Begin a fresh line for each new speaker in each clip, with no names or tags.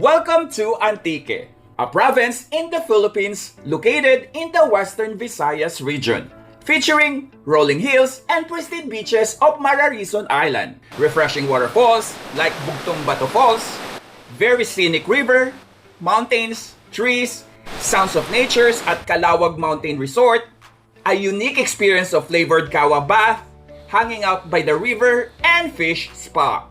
Welcome to Antique, a province in the Philippines located in the Western Visayas region, featuring rolling hills and pristine beaches of Mararison Island, refreshing waterfalls like Bugtong Bato Falls, very scenic river, mountains, trees, sounds of natures at Calawag Mountain Resort, a unique experience of flavored kawa bath, hanging out by the river, and fish spa.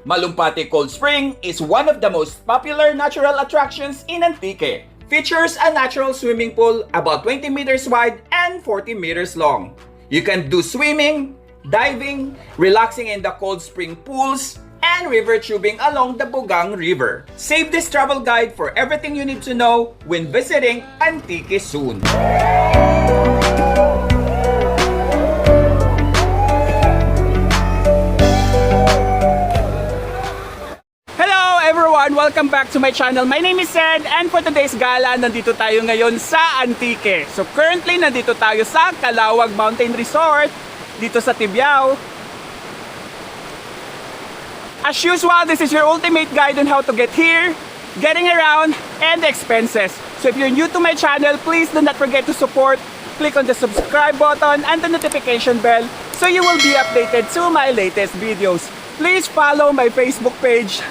Malumpati Cold Spring is one of the most popular natural attractions in Antique. Features a natural swimming pool about 20 meters wide and 40 meters long. You can do swimming, diving, relaxing in the cold spring pools, and river tubing along the Bugang River. Save this travel guide for everything you need to know when visiting Antique soon. Everyone, welcome back to my channel. My name is Ed, and for today's gala, nandito tayo ngayon sa Antique. So currently, nandito tayo sa Calawag Mountain Resort, dito sa Tibiao. As usual, this is your ultimate guide on how to get here, getting around, and the expenses. So if you're new to my channel, please do not forget to support. Click on the subscribe button and the notification bell so you will be updated to my latest videos. Please follow my Facebook page,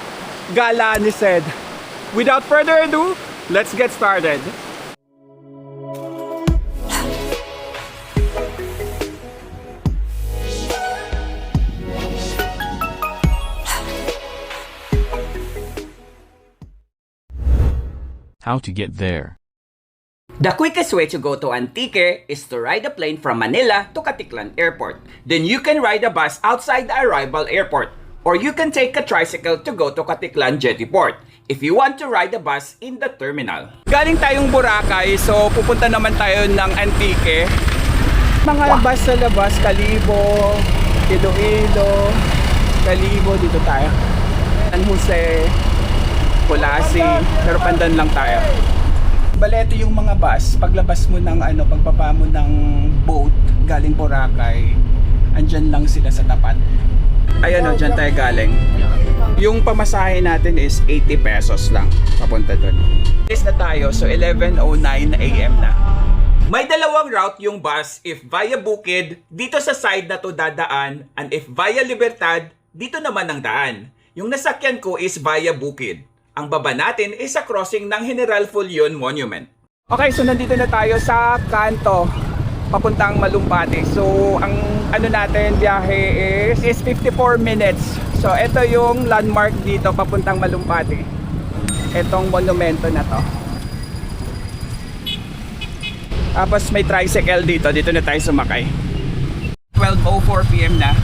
Gala ni Sed. Without further ado, let's get started.
How to get there.
The quickest way to go to Antique is to ride a plane from Manila to Caticlan Airport. Then you can ride a bus outside the arrival airport. Or you can take a tricycle to go to Caticlan Jetty Port if you want to ride a bus in the terminal. Galing tayong Boracay, so pupunta naman tayo ng Antique. Mga bus sa labas, Kalibo, Iloilo, Kalibo, dito tayo. San Jose, Colasi, pero pandan lang tayo. Baleto yung mga bus, paglabas mo ng pagbaba mo ng boat galing Boracay, andyan lang sila sa tapat. Ayan o, dyan tayo galing. Yung pamasahe natin is 80 pesos lang papunta dun. Is na tayo, so 11:09 AM na. May dalawang route yung bus. If via Bukid, dito sa side na to dadaan, and if via Libertad, dito naman ang daan. Yung nasakyan ko is via Bukid. Ang baba natin is sa crossing ng General Fullion Monument. Okay, so nandito na tayo sa kanto papuntang Malumpati. So ang natin biyahe is 54 minutes. So ito yung landmark dito papuntang Malumpati. Itong monumento na to. Tapos may tricycle dito. Dito na tayo sumakay. 12:04 PM na.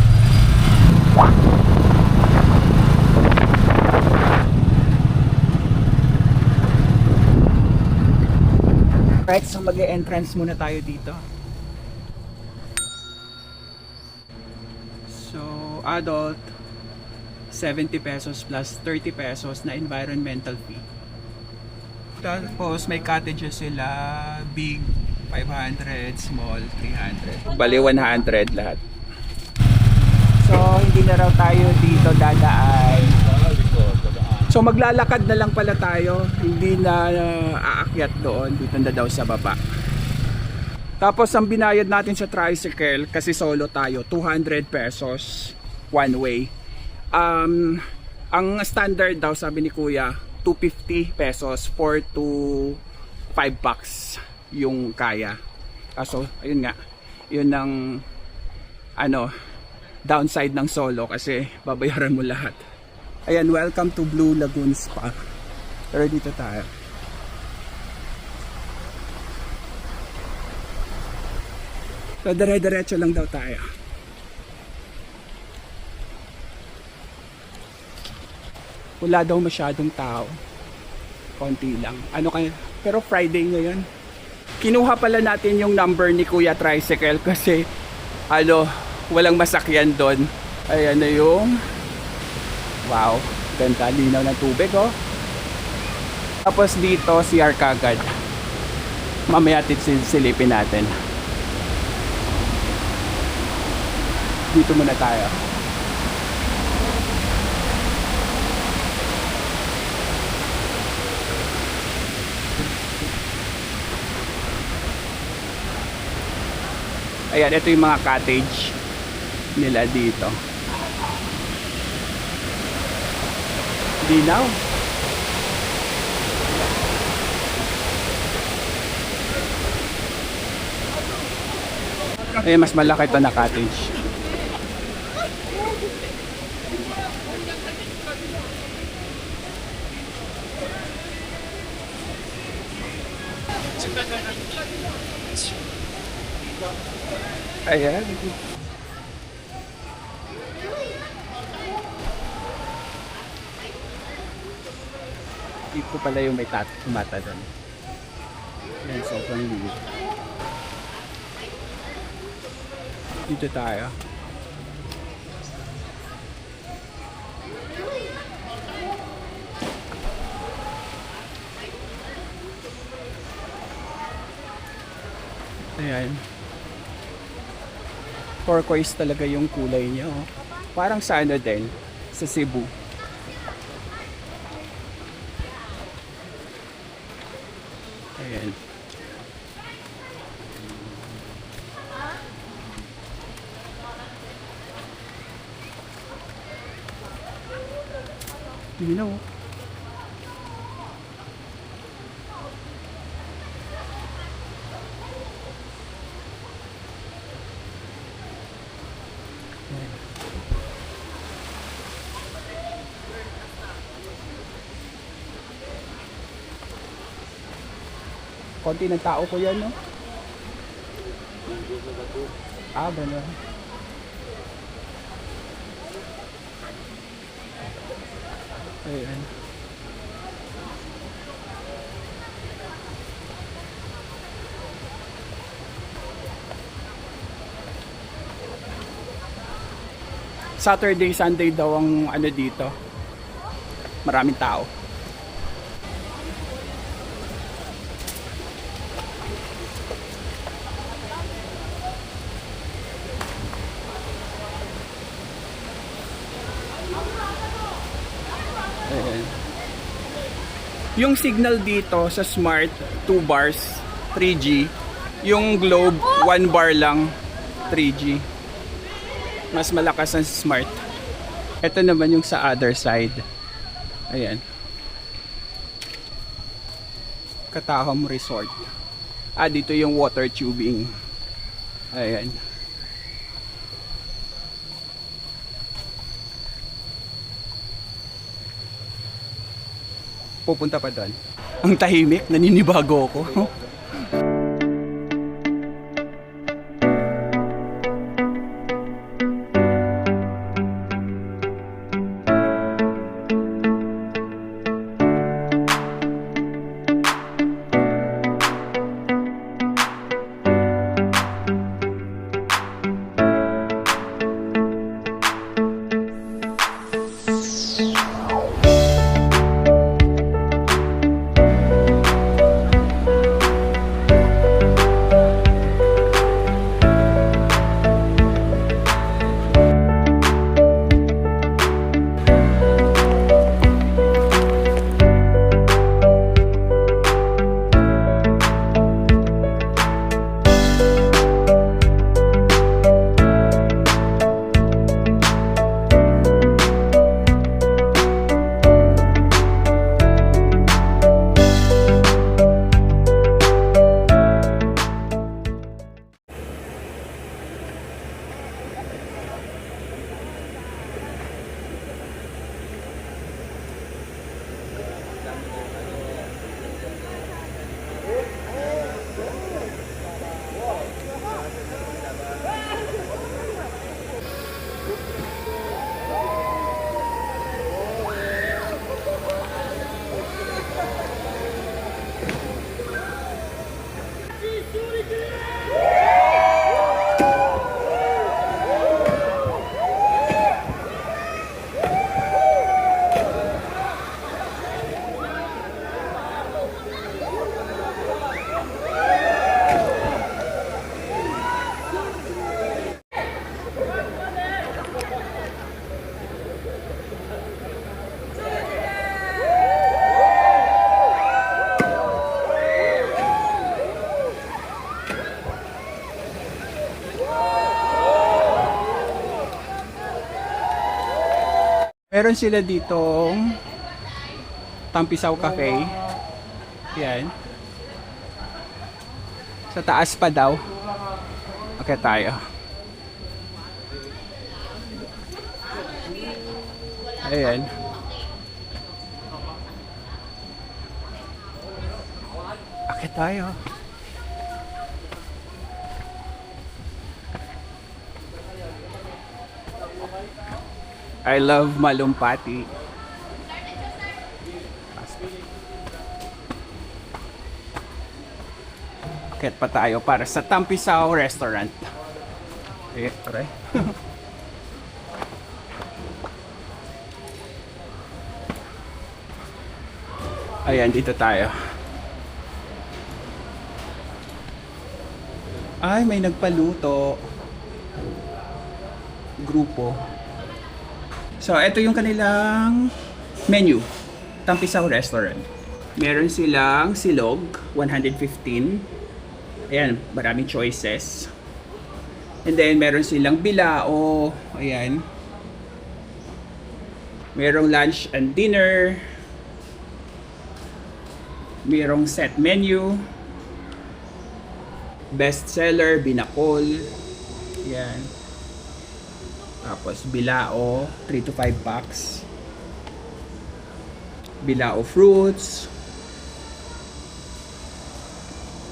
Right, so mag-e-entrance muna tayo dito. So, adult 70 pesos plus 30 pesos na environmental fee. Tapos may cottages sila, big 500, small 300. Bali 100 lahat. So, hindi na raw tayo dito dadaan. So maglalakad na lang pala tayo, hindi na aakyat doon, dito na daw sa baba. Tapos ang binayad natin sa tricycle, kasi solo tayo, 200 pesos one way. Ang standard daw, sabi ni Kuya, 250 pesos 4 to 5 bucks yung kaya. So ayun nga, yun ang downside ng solo, kasi babayaran mo lahat. Ayan, welcome to Blue Lagoon Spa. Pero dito tayo. So dire-diretso lang daw tayo. Wala daw masyadong tao. Konti lang. Pero Friday ngayon. Kinuha pala natin yung number ni Kuya Tricycle kasi walang masakyan doon. Ayan na yung wow, ganda, linaw ng tubig oh. Tapos dito CR kagad. Mamaya silipin natin. Dito muna tayo. Ayan, ito yung mga cottage nila dito. Dinaw. Eh, mas malaki ito na cottage. Ayan. Dito pala yung may mata doon. Ayan, sobrang liit. Dito tayo. Ayan. Turquoise talaga yung kulay niya. Oh. Parang sa ano din, sa Cebu. Ayan. You know. Konti ng tao ko yan, no? Ah, gano'n. Ayan. Saturday, Sunday daw ang ano dito. Maraming tao. Ayan. Yung signal dito sa Smart 2 bars 3G, yung Globe 1 bar lang 3G. Mas malakas ang Smart. Ito naman yung sa other side. Ayan. Katahom Resort. Ah, dito yung water tubing. Ayan. Pupunta pa doon. Ang tahimik, naninibago ako.
Meron sila ditong Tampisaw Cafe. Yan. Sa taas pa daw. Okay tayo. Ayan. Okay tayo. I love Malumpati. Akit pa tayo para sa Tampisaw Restaurant. Okay, tara. Ayan, dito tayo. Ay, may nagpaluto. Grupo. So, ito yung kanilang menu. Tampisaw Restaurant. Meron silang silog, 115. Ayan, maraming choices. And then, meron silang bilao. Ayan. Merong lunch and dinner. Merong set menu. Best seller, binakol. Ayan. Tapos bilao, 3 to 5 packs. Bilao fruits.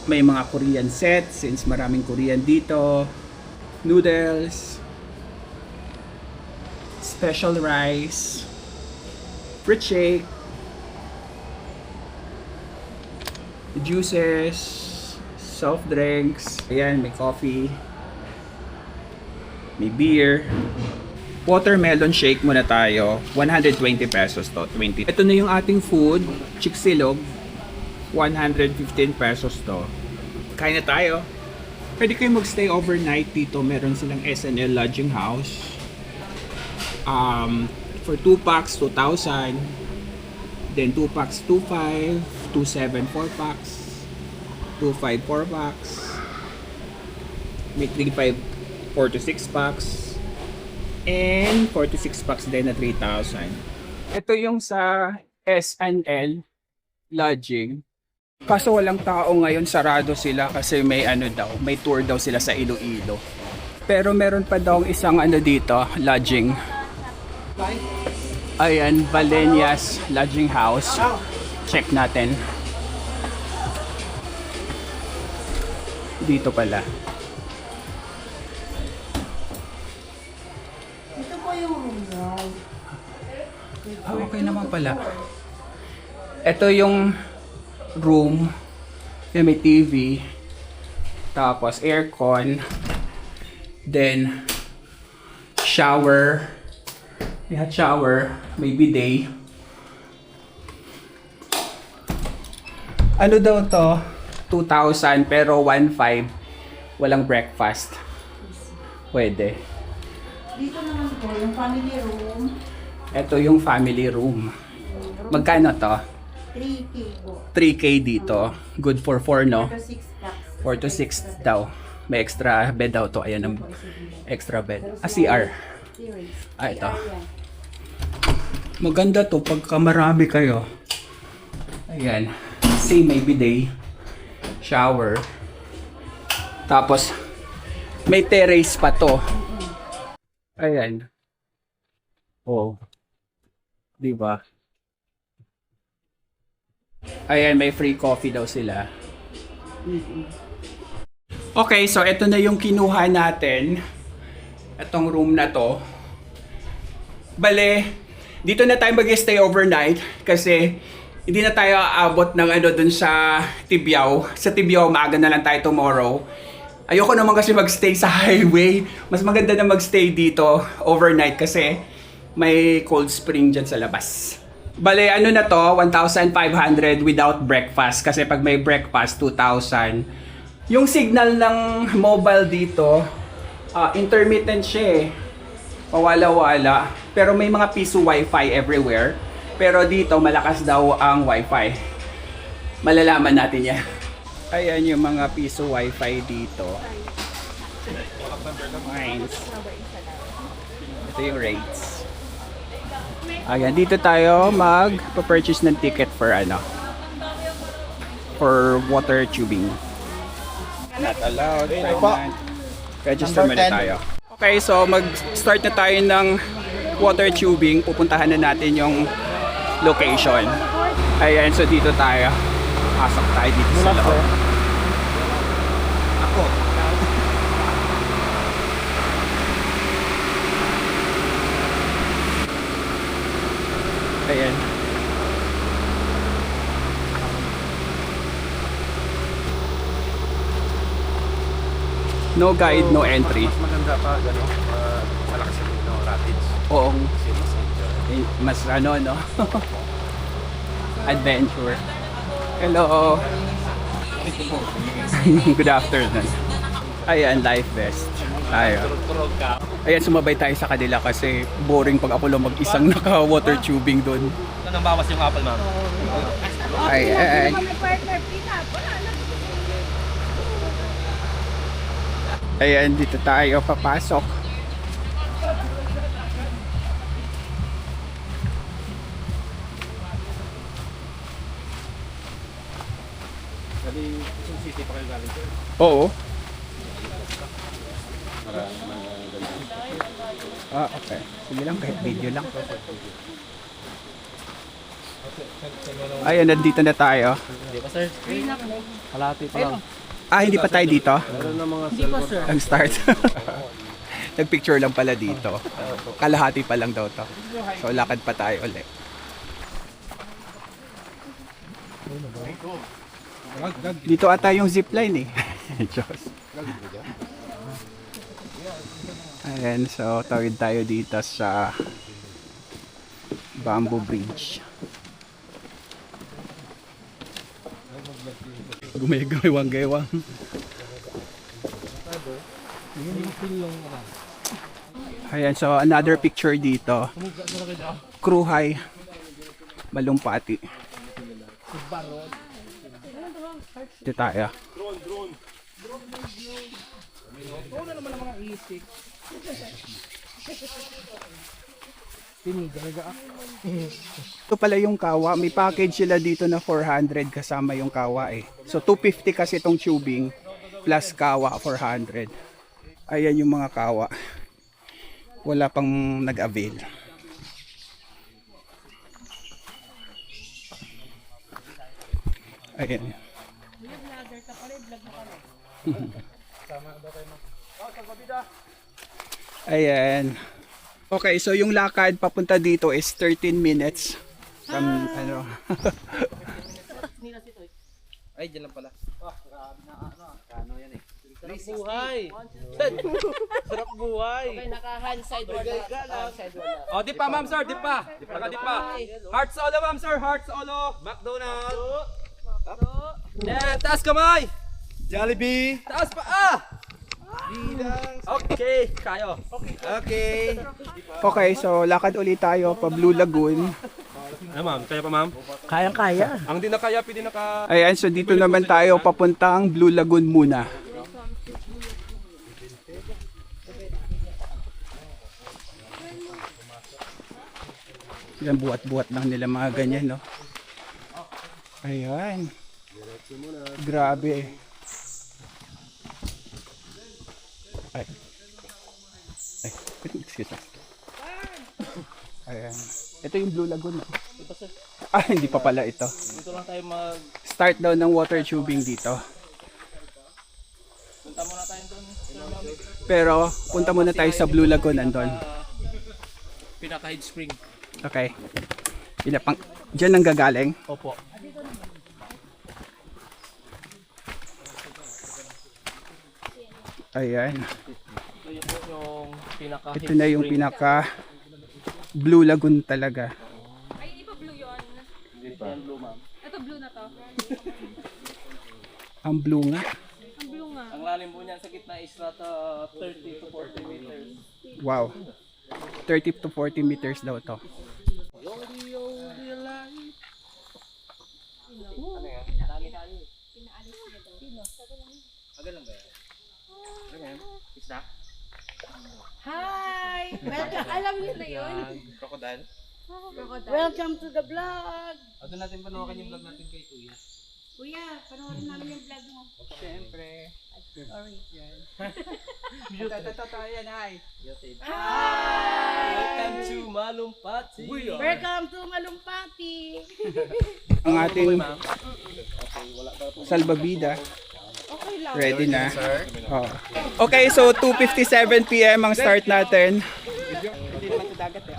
May mga Korean set since maraming Korean dito. Noodles. Special rice. Fruit shake. Juices. Soft drinks. Ayan, may coffee. May beer. Watermelon shake muna tayo. 120 pesos to. 20. Ito na yung ating food. Chiksilog. 115 pesos to. Kain na tayo. Pwede kayo magstay overnight dito. Meron silang SNL Lodging House. For 2 packs, 2,000. Then 2 packs, 2,500. 2,700, 4 packs. 2,500, 4 packs. May 3,500. 4 to 6 packs. And 4 to 6 packs din na 3,000. Ito yung sa SNL Lodging. Kaso walang tao ngayon, sarado sila kasi may may tour daw sila sa Iloilo. Pero meron pa daw isang dito, lodging. Ayan, Valenias Lodging House. Check natin. Dito pala. Okay naman pala. Ito yung room. Yan, may TV. Tapos aircon. Then shower. May hot shower. May bidet. Ano daw to? 2,000 pero 1,500. Walang breakfast. Pwede.
Dito naman po, yung family room.
Ito yung family room. Magkano to?
3K po.
3K dito. Good for 4, no?
4 to 6 packs.
4 to 6 daw. May extra bed daw to. Ayan ang extra bed. CR. Ah, ito. Maganda to pagka marami kayo. Ayan. Same, may bidet. Shower. Tapos, may terrace pa to. Ayan. Oh. Diba? Ayan, may free coffee daw sila. Okay, so ito na yung kinuha natin. Itong room na to. Bale, dito na tayo mag-stay overnight kasi hindi na tayo aabot ng dun sa Tibiao. Sa Tibiao, maaga na lang tayo tomorrow. Ayoko naman kasi magstay sa highway. Mas maganda na magstay dito overnight kasi may cold spring dyan sa labas. Bale, na to? 1,500 without breakfast. Kasi pag may breakfast, 2,000. Yung signal ng mobile dito, intermittent siya eh. Pawala-wala. Pero may mga piso wifi everywhere. Pero dito, malakas daw ang wifi. Malalaman natin yan. Ayan yung mga piso wifi dito. Ito yung rates. Ayan, dito tayo mag-purchase ng ticket for for water tubing. Not allowed. Register muna tayo. Okay, so mag-start na tayo ng water tubing. Pupuntahan na natin yung location. Ayan, so dito tayo. Pasok tayo dito sa loob. Ako. Ayan. No guide, no entry.
Mas maganda pa, malakas yung rapids.
Oo.
Kasi mas enjoy.
Mas no? Adventure. Hello. Good afternoon. Ayan, life vest. Tayo.
Turog ka.
Ayan, sumabay tayo sa kanila kasi boring pag ako lang mag-isang naka-water tubing doon.
Nang bawas yung apple, ma'am.
Ayan. Ayan, dito tayo papasok.
Kasi Quezon City pa kayo galing sir.
Oo. Okay. Sige lang, kahit video lang. Ayan, nandito na tayo.
Hindi pa sir? Kalahati pa lang.
Hindi pa tayo dito.
Meron na mga silver.
Ang start. Nagpicture lang pala dito. Kalahati pa lang daw to. So, lakad pa tayo ulit. Dito ata yung zipline eh. Diyos. Ayan, so tawid tayo dito sa Bamboo Bridge. Gumay-gaywang-gaywang. Ayan, so another picture dito. Cruhay, Malumpati. Dito tayo. Ito pala yung kawa. May package sila dito na 400 kasama yung kawa eh. So 250 kasi itong tubing plus kawa 400. Ayan yung mga kawa. Wala pang nag-avail. Ayan. Ayan. Okay, so yung lakad papunta dito is 13 minutes from
Ay, dyan lang pala. Ano yan eh. Sarap buhay! Sarap buhay!
Okay, naka-hand side wala. Side wala.
Oh, di pa ma'am sir, di pa. Di pa. Hearts solo ma'am sir, hearts solo. McDonald's. Yeah, taas kamay. Jollibee. Taas pa Okay, kayo. Okay.
Okay, so lakad ulit tayo pa Blue Lagoon.
Ano ma'am, kaya pa ma'am?
Kayang-kaya.
Ang di na kaya, pwede na ka...
Ayan, so dito naman tayo papuntang Blue Lagoon muna. Yan, buhat-buhat lang nila mga ganyan, no? Ayan. Grabe. Ay. Ay, excuse me. Ayan. Ito yung Blue Lagoon, no? Hindi pa pala ito.
Dito lang tayo mag...
Start daw ng water tubing dito.
Punta muna tayo doon.
Pero punta muna tayo sa Blue Lagoon andon.
Pinaka-head spring.
Okay. Diyan nang gagaling.
Opo.
Ayan.
Ito yung pinaka
Ito na yung pinaka Blue Lagoon talaga.
Ay, hindi pa blue yun.
blue ma'am.
Ito blue na to.
Ang blue nga.
Ang blue nga.
Ang lalim po niyan sa gitna is nata 30 to 40 meters.
Wow. 30 to 40 meters daw to.
Hi! Welcome. Alam niyo na yun.
Crocodile.
Welcome to the vlog!
Doon natin panawakan yung vlog natin kay Kuya.
Kuya, panoorin namin yung vlog mo.
Siyempre.
Sorry.
Yan, hi.
Welcome to Malumpati.
Welcome to Malumpati!
Ang ating salbabida. Ready na. Oh. Okay, so 2:57 PM ang start natin. Hindi naman sa dagat eh.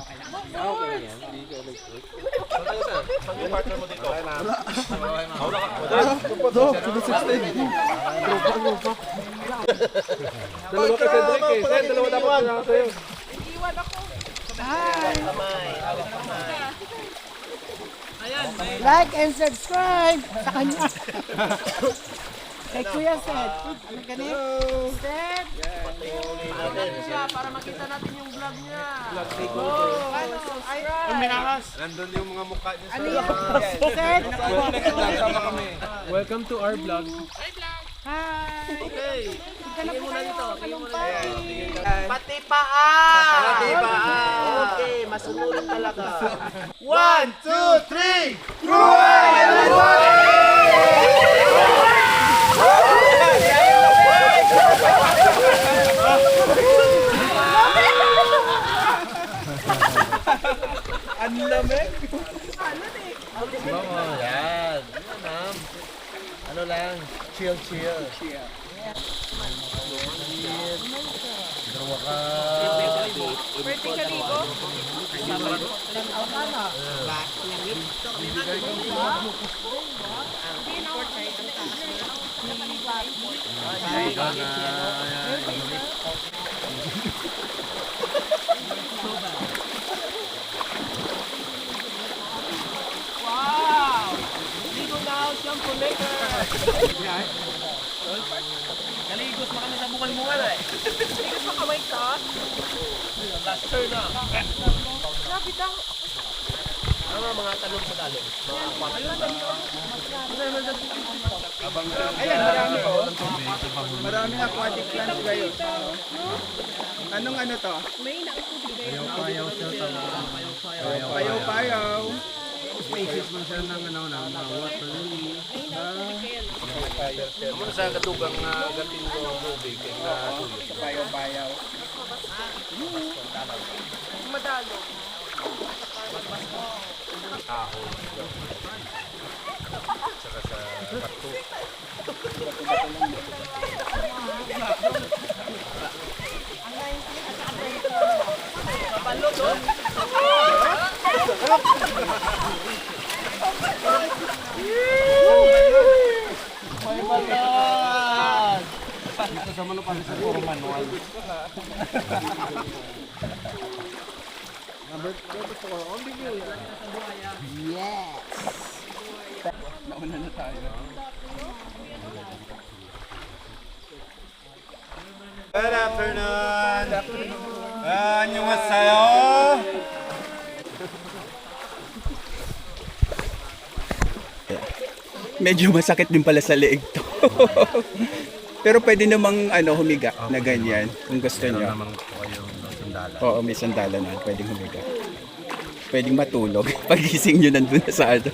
Okay lang.
Dalawa ka sa Drake eh. Sen, dalawa dapat.
Like and subscribe sa kanya. Kay Kuya Seth. Ano ka niya? Seth!
Para makita natin yung vlog niya.
Nandun yung mga mukha niya
Ano yan? Seth!
Welcome to our vlog.
Hi!
Okay. Tingin muna dito. Tingin muna dito.
Pati paa!
Pati paa. Okay, masunurin talaga.
1, 2, 3!
Ang lamig.
Yan. Ano lang? Chill. Ligo na ako, shampoo maker. Naligos na kami sa bukal-bukal eh. Ligos na kamay ka. Blaster na. Lapit lang. Ano mga talong sa dalong? Mga aquatic.
Ayan, marami oh. Maraming aquatic plants ngayon. Anong ano to? Payaw-payaw.
Spaces man siya ng mga water lily.
Ano sa katugang gatin ko ang tubig?
Payaw-payaw.
Dito sa Malupati sa puro manual.
Nauna na tayo.
Good afternoon. 안녕하세요.
Medyo masakit din pala sa leeg to. Pero pwede namang humiga na ganyan kung gusto niyo. Oo, may sandala na. Pwedeng humiga. Pwedeng matulog. Pagising nyo nandun na sa ano.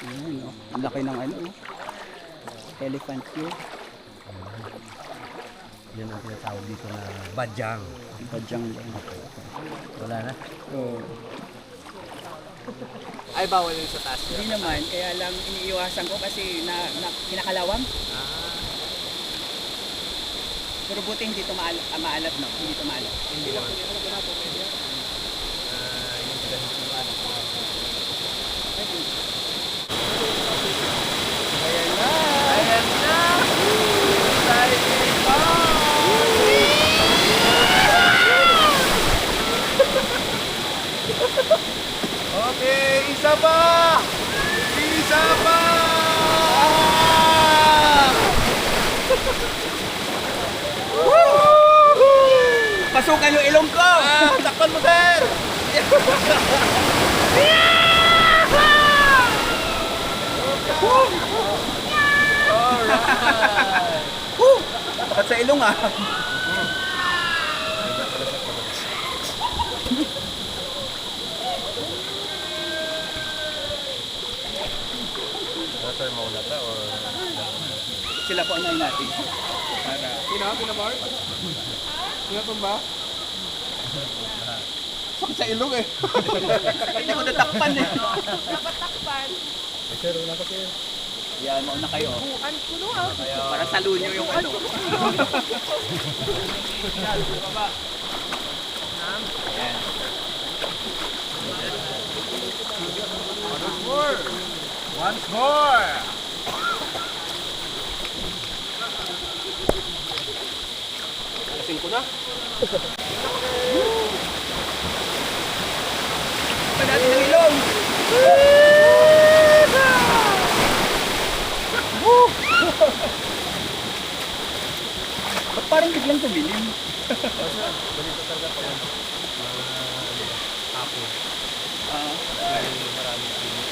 Ayan, oh. Ang laki ng elephant here.
Yan ang tinatawag dito na badyang.
Badyang yan.
Wala na.
Oo.
Ay, bawal yun sa taas.
Hindi naman, kaya lang iniiwasan ko kasi kinakalawang. Pero buti hindi ito maalat, no? Hindi ito maalat. Hindi lang.
Ayan na!
Okay, isa pa! Isa pa!
Pasukan yung ilong ko!
Takpan mo, sir!
At sa ilong
sir mauna ta or...
Sila po unahin natin. Para...
Pinabar? Pinatumba? Sakit sa ilong eh.
Hindi ko natakpan eh.
Nakatakpan.
Yan, mauna kayo.
Bukan kuno ah.
Para salo nyo yung ano. Yan.
Once more!
Lasing ko na.
Pa natin ng ilong. Ba't parang biglang tumilim?
Ganito talaga po yan. Hapon. Ay, maraming pinis.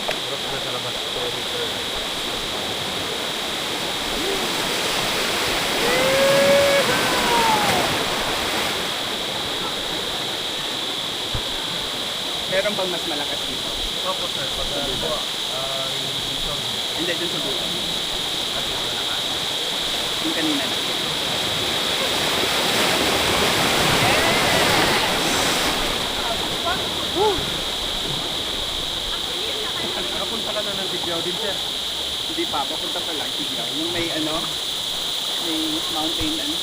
Pero kung nasa labas ito, dito.
Meron bang mas malakas dito?
Opo sir, pag dito, dito.
Hindi, dun sa dulo. Yung kanina na.
Nakapunta ka na ng Tigyaw din sir.
Hindi pa, papunta pa lang. Tigyaw. Yung may ano, may mountain ano.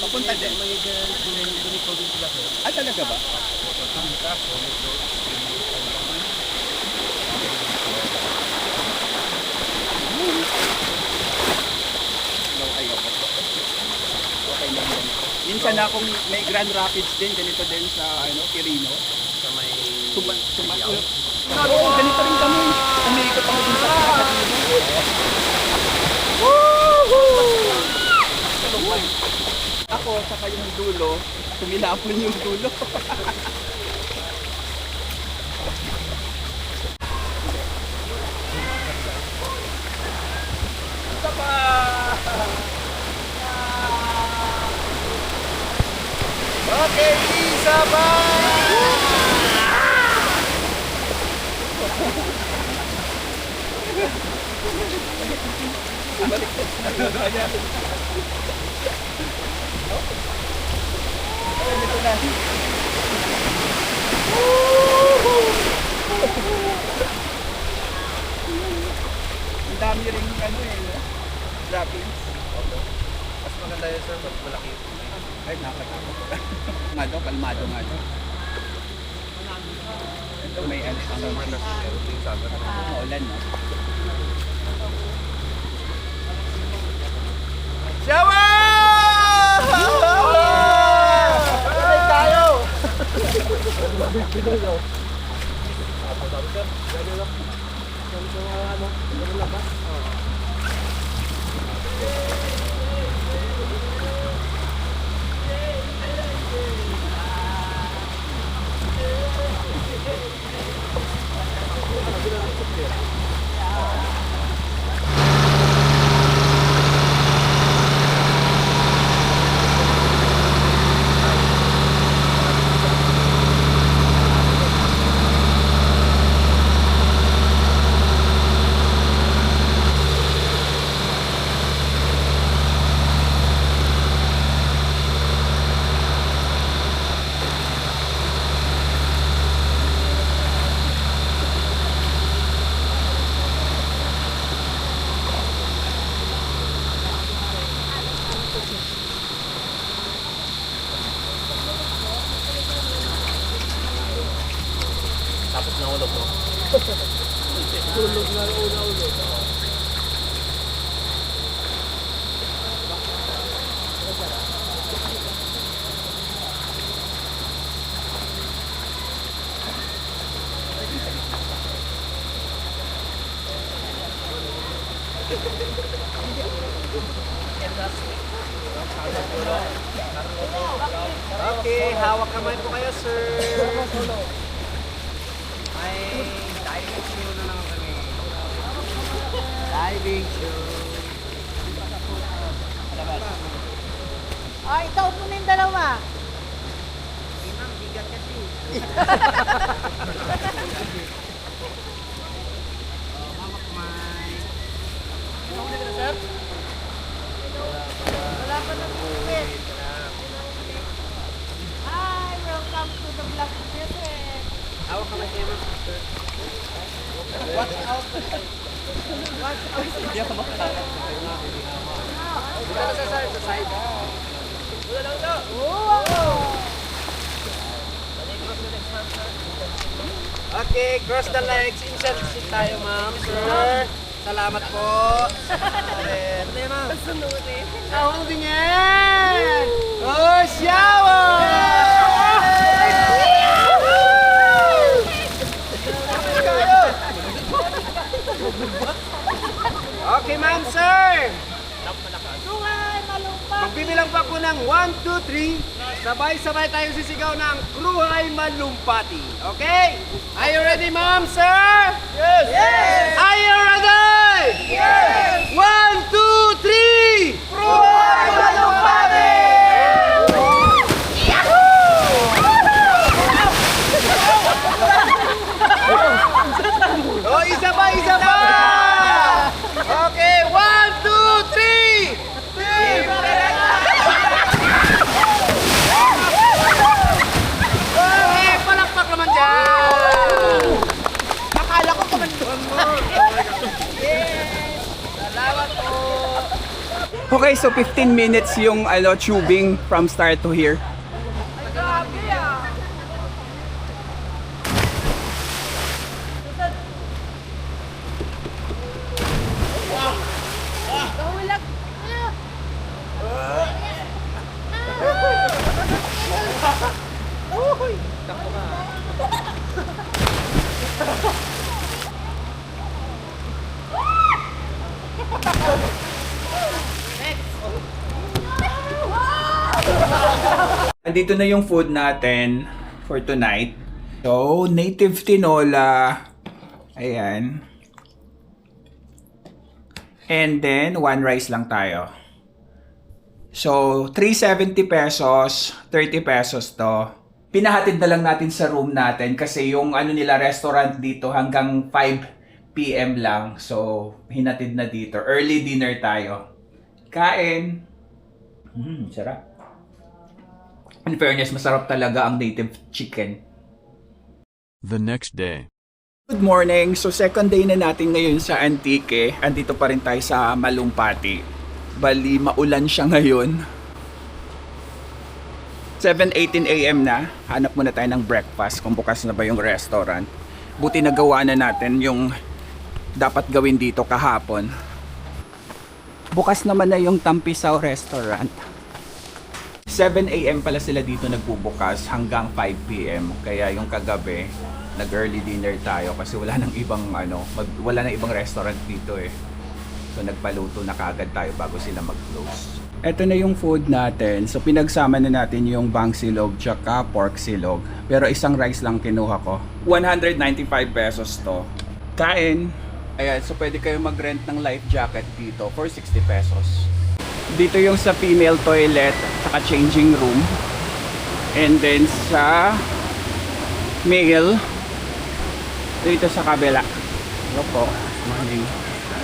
Papunta din.
May ganito din sila sir.
Ah, talaga ba? Hello kayo po. Okay lang yan. Minsan na akong may Grand Rapids din, ganito din sa ano, Quirino.
Sa may...
Oo, ganito rin kami. Umiikot ako dun sa ako, saka yung dulo, tumilapon yung dulo. Isa pa!
Okay, isa pa!
Ang dami rin ano eh, no? Droppings.
Mas maganda yun sir, mas malaki.
Ay, nakatakot. Nga daw, kalmado nga daw. Ito may ano,
Summer na sir, meron din summer.
maulan, no?
Tapos nahulog mo. Okay, hawak kamay po kayo, sir. Ay, diving show na naman kami. Diving show.
Ay, ito po na yung dalawa.
Ma'am, bigat kasi.
Wala pa ng tubig. Hi, welcome to the Black Music.
Okay, cross the legs. Insert seat tayo, ma'am. Sir. Salamat po. Ano yun, ma'am?
Holding it! Oh, shower!
Okay, ma'am, sir.
Kruhay Malumpat!
Magbibilang pa po ng 1, 2, 3. Sabay-sabay tayong sisigaw ng Kruhay Malumpati. Okay? Are you ready, ma'am, sir? Yes! Yes! Are you ready? Yes! 1, 2, 3! Kruhay Malumpati! Oh, isa pa, isa pa! Okay, 1, 2, 3! Okay, palakpak naman dyan!
Akala ko kumanduan mo.
Salamat po!
Okay, so 15 minutes yung tubing from start to here. Andito na yung food natin for tonight. So, native tinola. Ayan. And then, one rice lang tayo. So, 370 pesos, 30 pesos to. Pinahatid na lang natin sa room natin kasi yung nila restaurant dito hanggang 5 PM lang. So, hinatid na dito. Early dinner tayo. Kain. Sarap. In fairness, masarap talaga ang native chicken.
The next day.
Good morning! So second day na natin ngayon sa Antique. Andito pa rin tayo sa Malumpati. Bali, maulan siya ngayon. 7:18 AM na. Hanap muna tayo ng breakfast kung bukas na ba yung restaurant. Buti nagawa na natin yung dapat gawin dito kahapon. Bukas naman na yung Tampisaw Restaurant. 7 AM pala sila dito nagbubukas hanggang 5 PM. Kaya yung kagabi, nag-early dinner tayo kasi wala nang ibang wala nang ibang restaurant dito eh. So nagpaluto na kaagad tayo bago sila mag-close. Ito na yung food natin. So pinagsama na natin yung bang silog tsaka pork silog. Pero isang rice lang kinuha ko. 195 pesos to. Kain. Ayan, so pwede kayo mag-rent ng life jacket dito for 60 pesos. Dito yung sa female toilet saka changing room. And then sa male dito sa kabila. Hello po. Morning.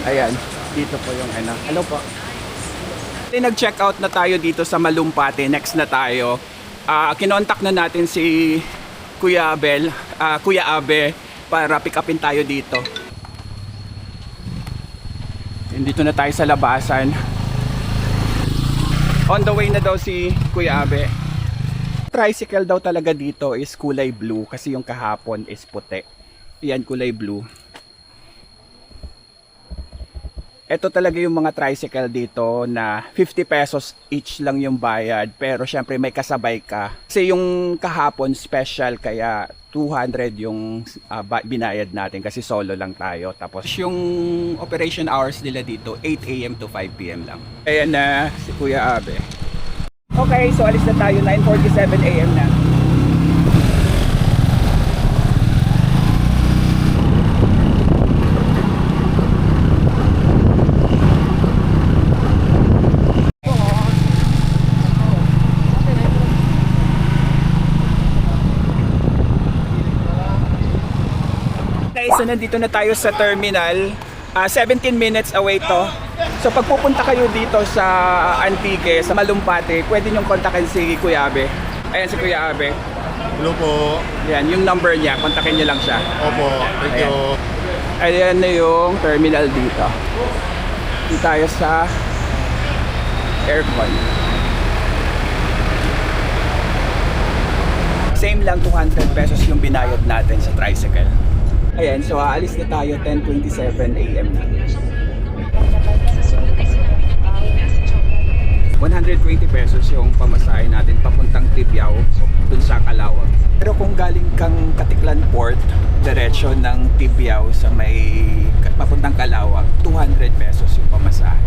Ayan, dito po yung hello po. Nag-check out na tayo dito sa Malumpati. Next na tayo. Kinontak na natin si Kuya Abe para pick upin tayo dito. Dito na tayo sa labasan. On the way na daw si Kuya Abe. Tricycle daw talaga dito is kulay blue kasi yung kahapon is puti. Yan, kulay blue. Ito talaga yung mga tricycle dito na 50 pesos each lang yung bayad. Pero syempre may kasabay ka. Kasi yung kahapon special kaya 200 yung binayad natin kasi solo lang tayo. Tapos yung operation hours nila dito 8 AM to 5 PM lang. Ayan na si Kuya Abe. Okay, so alis na tayo. 9:47 AM na. So nandito na tayo sa terminal. 17 minutes away to. So pag pupunta kayo dito sa Antique, sa Malumpati, pwede nyong kontakin si Kuya Abe. Ayan si Kuya Abe.
Hello po.
Ayan, yung number niya, kontakin niyo lang siya.
Opo. Thank you.
Ayan na yung terminal dito. Dito tayo sa aircon. Same lang, 200 pesos yung binayad natin sa tricycle. Ayan, so aalis na tayo 10:27 AM na. 120 pesos yung pamasahe natin papuntang Tibiao, dun sa Calawag. Pero kung galing kang Katiklan Port, diretsyo ng Tibiao sa may papuntang Calawag, 200 pesos yung pamasahe.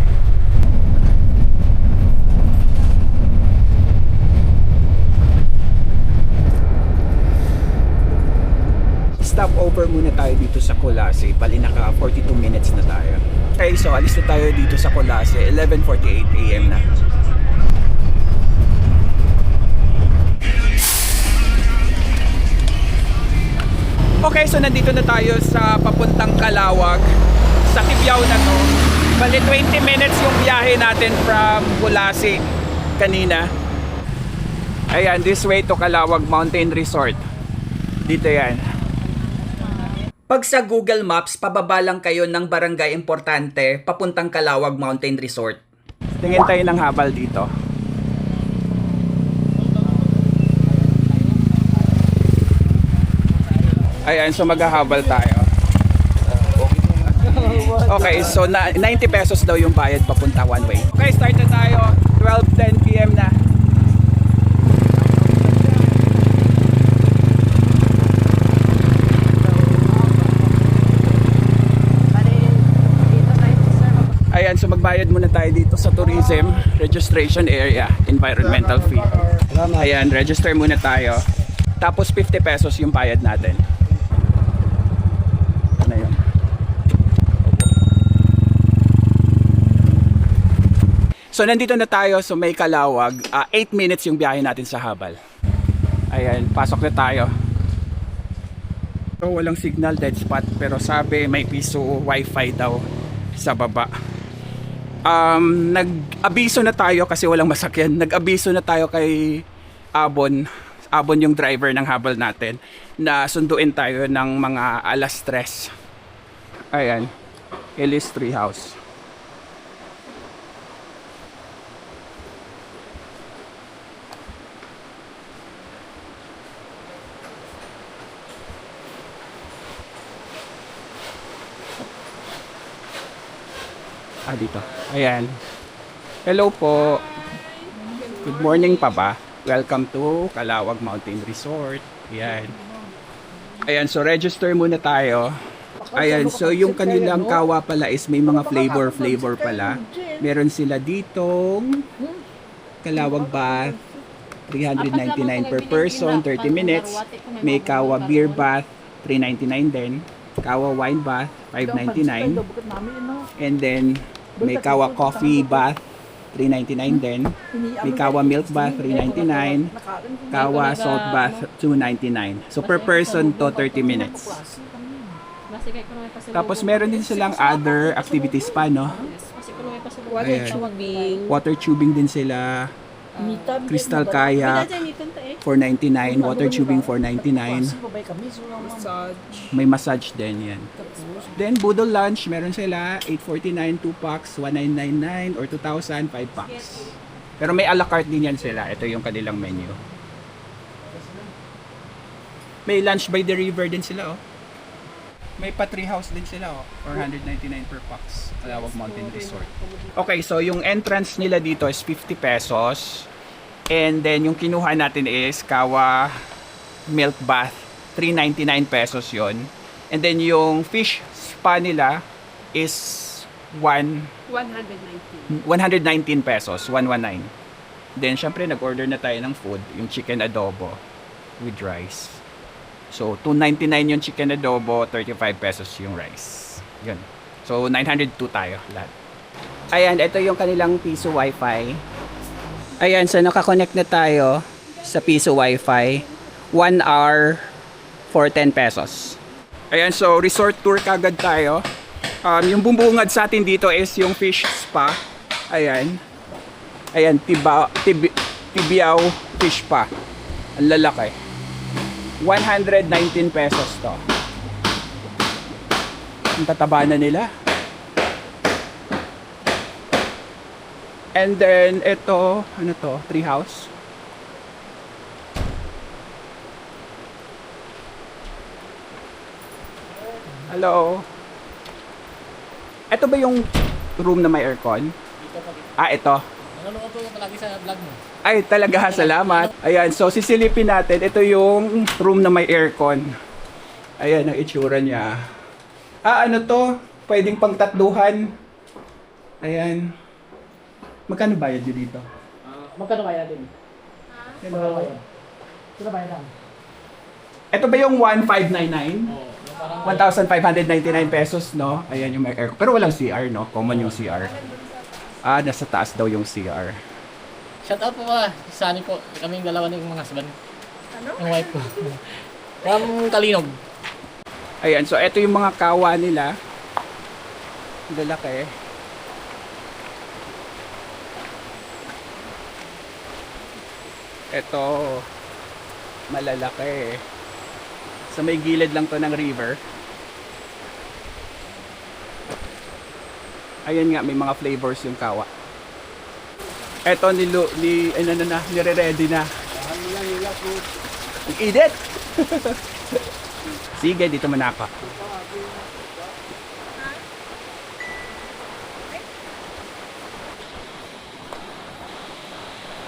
Stop over muna tayo dito sa Colase. Bali naka 42 minutes na tayo. Okay, so alis na tayo dito sa Colase. 11:48 AM na. Okay, so nandito na tayo sa papuntang Calawag. Sa Tibiao na to. Bali 20 minutes yung biyahe natin from Colase kanina. Ayan, this way to Calawag Mountain Resort. Dito yan.
Pag sa Google Maps, pababa lang kayo ng Barangay Importante papuntang Calawag Mountain Resort.
Tingin tayo ng habal dito. Ayan, so maghahabal tayo. Okay, so 90 pesos daw yung bayad papunta one way. Okay, start na tayo. 12:10 PM na. Ayan, so magbayad muna tayo dito sa tourism registration area, environmental fee. Ayan, register muna tayo. Tapos 50 pesos yung bayad natin. Ano yun? So nandito na tayo sa may Calawag. 8 minutes yung biyahe natin sa habal. Ayan, pasok na tayo. So, walang signal, dead spot. Pero sabi may piso wifi daw sa baba. Nag-abiso na tayo kasi walang masakyan. Nag-abiso na tayo kay Abon yung driver ng habal natin, na sunduin tayo ng mga 3:00. Ayan, Ellis Tree House. Dito. Ayan. Hello po. Good morning pa ba? Welcome to Calawag Mountain Resort. Ayan. Ayan, so register muna tayo. Ayan, so yung kanilang kawa pala is may mga flavor pala. Meron sila ditong Calawag bath, 399 per person, 30 minutes. May kawa beer bath, 399 din. Kawa wine bath, 599. And then may kawa coffee bath, 399 din. May kawa milk bath, 399. Kawa salt bath, 299. So per person to 30 minutes. Tapos meron din silang other activities pa, no?
Water tubing.
Water tubing din sila. Crystal kayak, 499. Water tubing, 499. May massage din yan. Then Budol lunch, meron sila 849, 2 packs, 1999 or 2,000, 5 packs. Pero may a la carte din yan sila. Ito yung kanilang menu. May lunch by the river din sila, oh. May pa-tree house din sila, oh. 499 per packs. Calawag Mountain Resort. Okay, so yung entrance nila dito is 50 pesos. And then yung kinuha natin is kawa milk bath, 399 pesos yon. And then yung fish spa nila is 119 pesos, 119. Then syempre nag-order na tayo ng food, yung chicken adobo with rice. So 299 yung chicken adobo, 35 pesos yung rice. Yun. So 902 tayo lahat. Ayan, ito yung kanilang piso wifi. Ayan, so nakakonect na tayo sa piso wifi. 1 hour for 10 pesos. Ayan, so resort tour kagad tayo. Yung bumungad sa atin dito is yung fish spa. Ayan. Ayan, Tibiao Fish Spa. Ang lalaki. 119 pesos to. Ang tataba na nila. And then, ito, ano to? Tree house. Hello. Ito ba yung room na may aircon? Ito.
Nanonood ko palagi sa vlog mo.
Ay, talaga, salamat. Ayan, so sisilipin natin. Ito yung room na may aircon. Ayan, ang itsura niya. Ano to? Pwedeng pang tatluhan. Ayan. Magkano bayad nyo dito?
Magkano kaya din? Magkano kaya? Sino ba yan?
Ito ba yung 1599? 1,599 pesos, no? Ayan yung may aircon. Pero walang CR, no? Common yung CR. Nasa taas daw yung CR.
Shout out po pala. Sani po. Kaming dalawa ng mga husband. Ano? Yung wife ko. From Kalinog.
Ayan, so ito yung mga kawa nila. Lalaki. Ito, malalaki. Sa may gilid lang to ng river. Ayan nga, may mga flavors yung kawa. Ito, nire-ready na. Ang init! Sige, dito muna ako.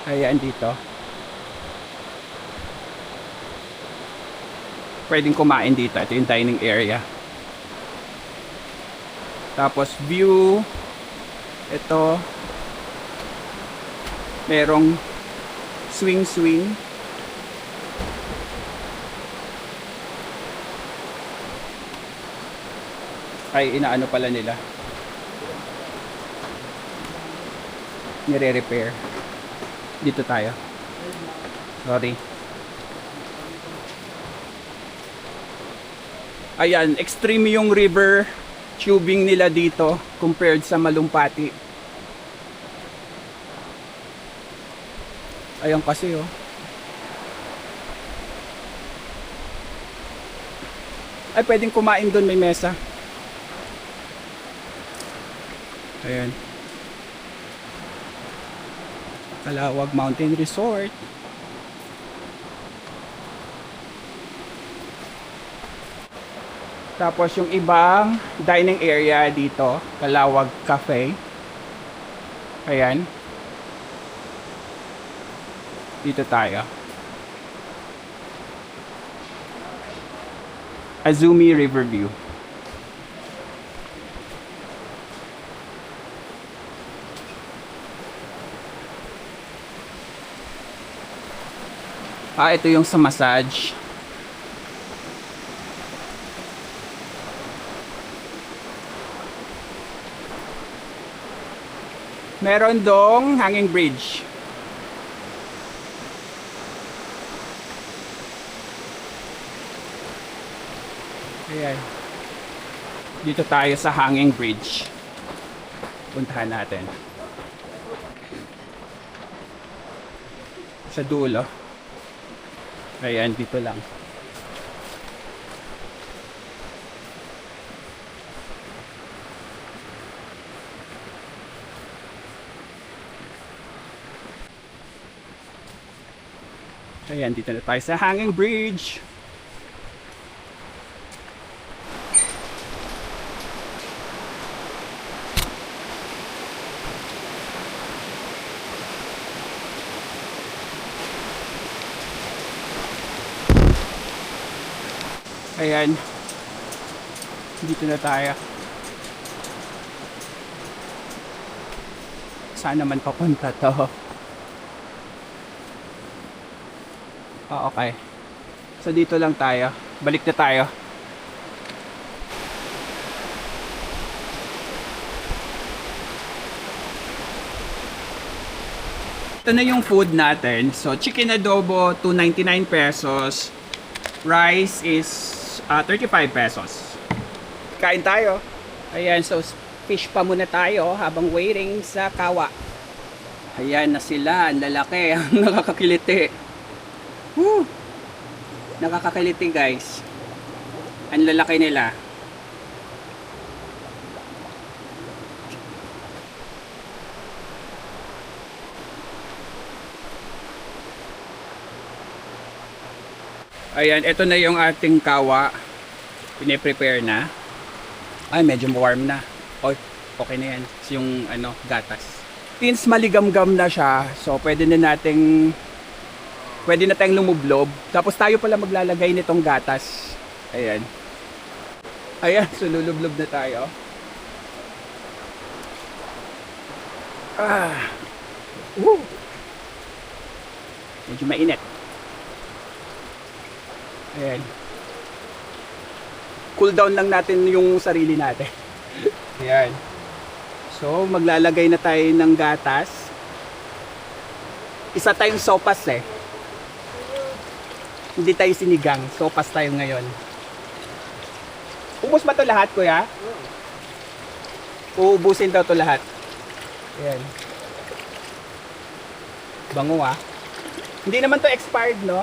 Ayan dito. Pwedeng kumain dito. Ito yung dining area. Tapos view. Ito. Merong swing. Ay, inaano pala nila. Nire-repair. Dito tayo. Sorry. Ayan, extreme yung river tubing nila dito compared sa Malumpati. Ayan kasi oh. Ay, pwedeng kumain doon, may mesa. Ayan. Kalawag Mountain Resort. Tapos yung ibang dining area dito, Kalawag Cafe. Ayan. Dito tayo. Azumi Riverview. Ito yung sa massage. Meron dong hanging bridge. Ayan. Dito tayo sa hanging bridge. Puntahan natin. Sa dulo. Ayan, dito lang. Ayan, dito na tayo sa hanging bridge. Ayan. Dito na tayo. Saan naman papunta to? Okay. So dito lang tayo. Balik na tayo. Ito na yung food natin. So chicken adobo, 299 pesos. Rice is 35 pesos. Kain tayo. Ayan, so fish pa muna tayo habang waiting sa kawa. Ayan na sila, ang lalaki, ang nakakakiliti. Woo! Nakakakiliti guys. Ang lalaki nila. Ayan, ito na yung ating kawa. Pine-prepare na. Ay, medyo warm na. Oy, okay na yan. Yung ano, gatas. Since maligamgam na siya, so pwede na tayong lumublob. Tapos tayo pala maglalagay nitong gatas. Ayan. Ayan, so lulublob na tayo. Woo! Medyo mainit. Ayan. Cool down lang natin yung sarili natin. Ayan. So, maglalagay na tayo ng gatas. Isa tayong sopas eh. Hindi tayo sinigang. Sopas tayo ngayon. Ubus ba ito lahat, kuya? Uubusin daw ito lahat. Ayan. Bango ah. Hindi naman to expired, no?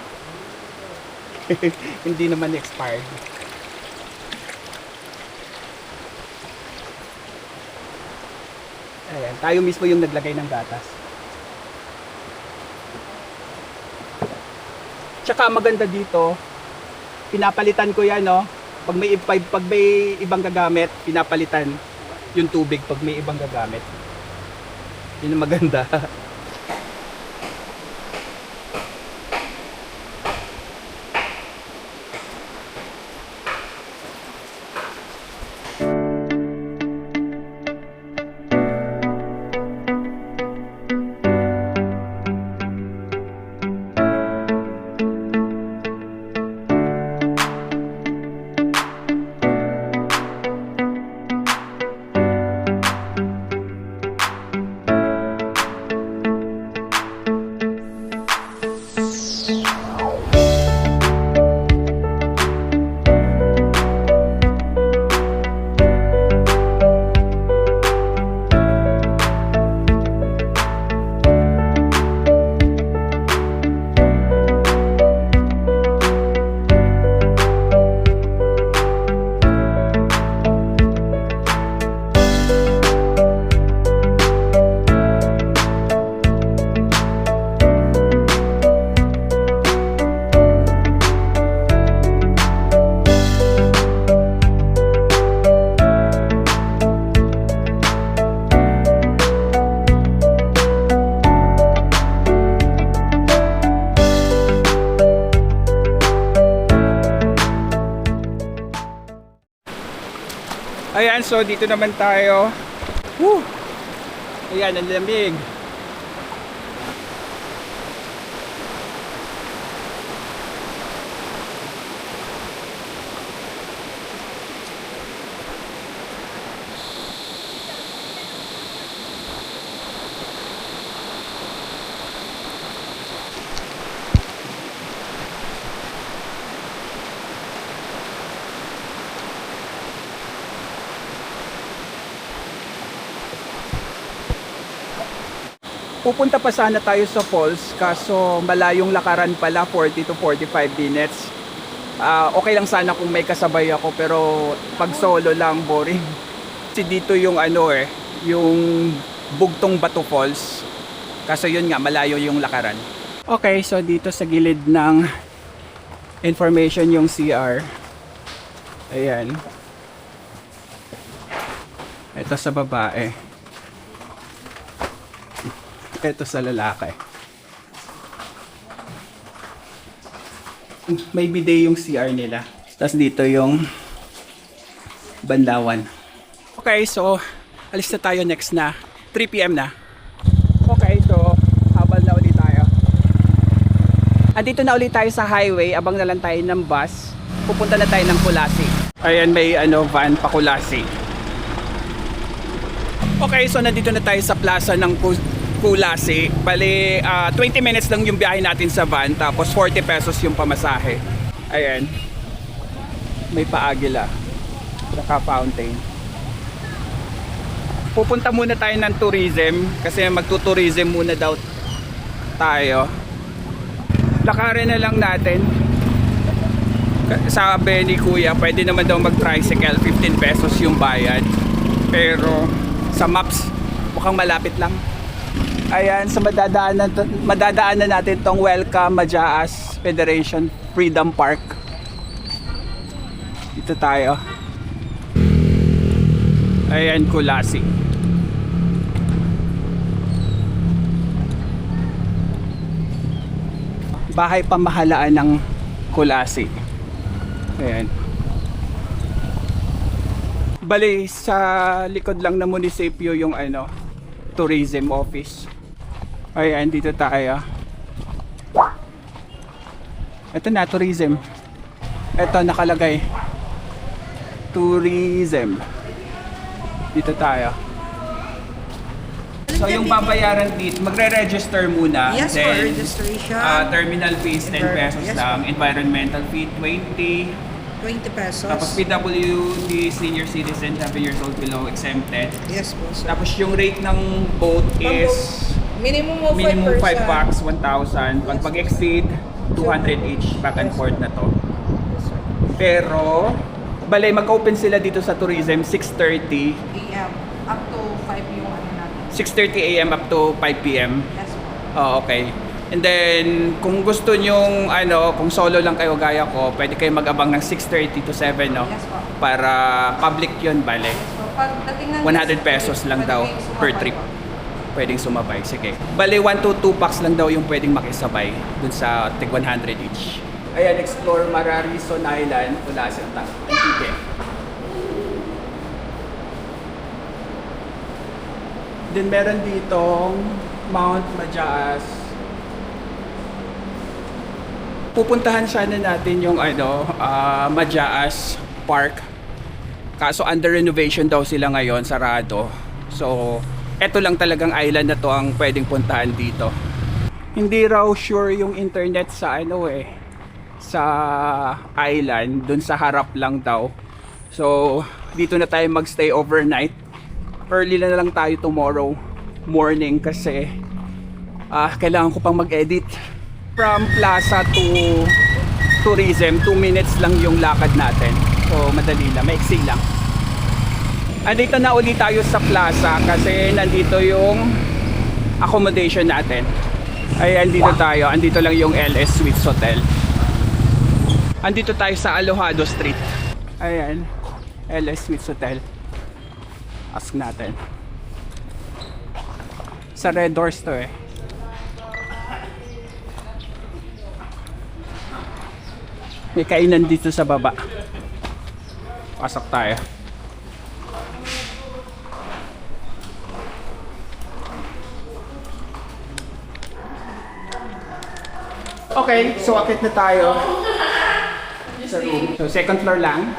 Hindi naman expired. Ayan, tayo mismo yung naglagay ng gatas. Tsaka maganda dito, pinapalitan ko yan, no? Pag may ibang gagamit, pinapalitan yung tubig pag may ibang gagamit. Yun ang maganda. Ayan, so dito naman tayo. Woo! Ayan, ang lamig. Pupunta pa sana tayo sa falls, kaso malayong lakaran pala, 40 to 45 minutes. Okay lang sana kung may kasabay ako, pero pag solo lang, boring. Kasi dito yung yung Bugtong Batu Falls. Kaso yun nga, malayo yung lakaran. Okay, so dito sa gilid ng information yung CR. Ayan. Ito sa babae. Ito sa lalaki. May bidet yung CR nila. Tapos dito yung banlawan. Okay, so alis na tayo next na. 3 PM na. Okay, so habal na ulit tayo. Andito na ulit tayo sa highway. Abang na lang tayo ng bus. Pupunta na tayo ng Kulasi. Ayan, may van pa Kulasi. Okay, so nandito na tayo sa plaza ng Kulasi. Bali, 20 minutes lang yung biyahe natin sa van, tapos 40 pesos yung pamasahe. Ayan. May paagila. Saka fountain. Pupunta muna tayo ng tourism kasi magtuturism muna daw tayo. Lakarin na lang natin. Sabi ni Kuya, pwede naman daw mag-tricycle, 15 pesos yung bayad. Pero sa maps, mukhang malapit lang. Ayan, sa madadaanan natin tong Welcome Majaas Federation Freedom Park. Dito tayo. Ayan, Kulasi. Bahay pamahalaan ng Kulasi. Ayan. Bali, sa likod lang ng munisipyo yung tourism office. Ayan, dito tayo. Ito na, tourism. Ito, nakalagay. Tourism. Dito tayo. So, yung babayaran dito, magre-register muna.
Yes, for
Then,
registration.
terminal fees, 10 pesos
Yes,
lang. Environmental fee, 20.
20 pesos.
Tapos PWD, senior citizen, 7 years old below, exempted.
Yes po, sir.
Tapos yung rate ng boat is
Minimum of
minimum 5
person.
bucks, 1,000. Pag mag-exceed, 200 each, back and forth na to. Pero, balay mag-open sila dito sa tourism, 6:30.
AM. Up to 5 yung natin.
6:30 a.m. up to 5 p.m.
Yes po.
Oh, okay. And then, kung gusto nyong, kung solo lang kayo gaya ko, pwede kayo mag-abang ng 6:30 to 7, no?
Yes po.
Para public yun, bale.
So, pagdating ng
100 pesos lang daw per trip. Pwedeng sumabay. Sige. Bale, 1 to 2 packs lang daw yung pwedeng makisabay dun sa tig 100 each. Ayan, explore Mararison Island, Kulasi, Antique. Then meron ditong Mount Majaas. Pupuntahan sana natin yung Majaas Park. Kaso under renovation daw sila ngayon, sarado. So, eto lang talagang island na to ang pwedeng puntahan dito. Hindi raw sure yung internet sa sa island, dun sa harap lang daw. So, dito na tayo magstay overnight. Early na lang tayo tomorrow morning kasi kailangan ko pang mag-edit. From Plaza to tourism, 2 minutes lang yung lakad natin. So, madali lang, maiksi lang. Andito na ulit tayo sa plaza kasi nandito yung accommodation natin. Ayan, dito tayo. Andito lang yung LS Suites Hotel. Andito tayo sa Alojado Street. Ayan, LS Suites Hotel. Ask natin. Sa Red Doors to May kainan dito sa baba. Pasok tayo. Okay, so akit na tayo sa room. So second floor lang.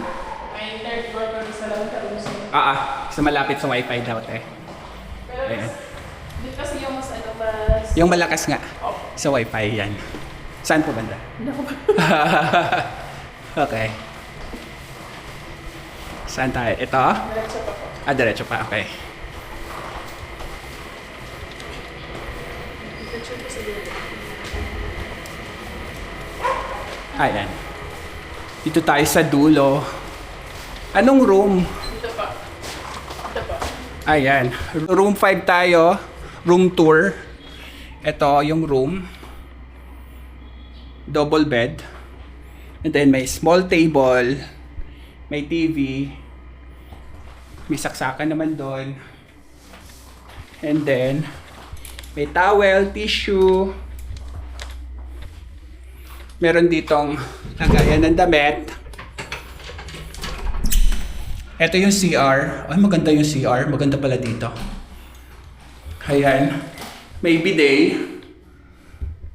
May third floor pa sa lang
Sa malapit sa wifi daw Ayan.
Dito kasi yung mas mas...
Yung malakas nga sa wifi yan. Saan po banda? Okay. Saan tayo? Ito?
Diretso pa po.
Diretso pa. Okay.
Diretso po sa dulo.
Ayan. Dito tayo sa dulo. Anong room?
Dito pa. Dito pa.
Ayan. Room 5 tayo. Room tour. Ito yung room. Double bed. And then may small table. May TV. May saksakan naman doon. And then may towel, tissue. Meron ditong lagayan ng damit. Ito yung CR. Ay, maganda yung CR. Maganda pala dito. Ayan. May bidet.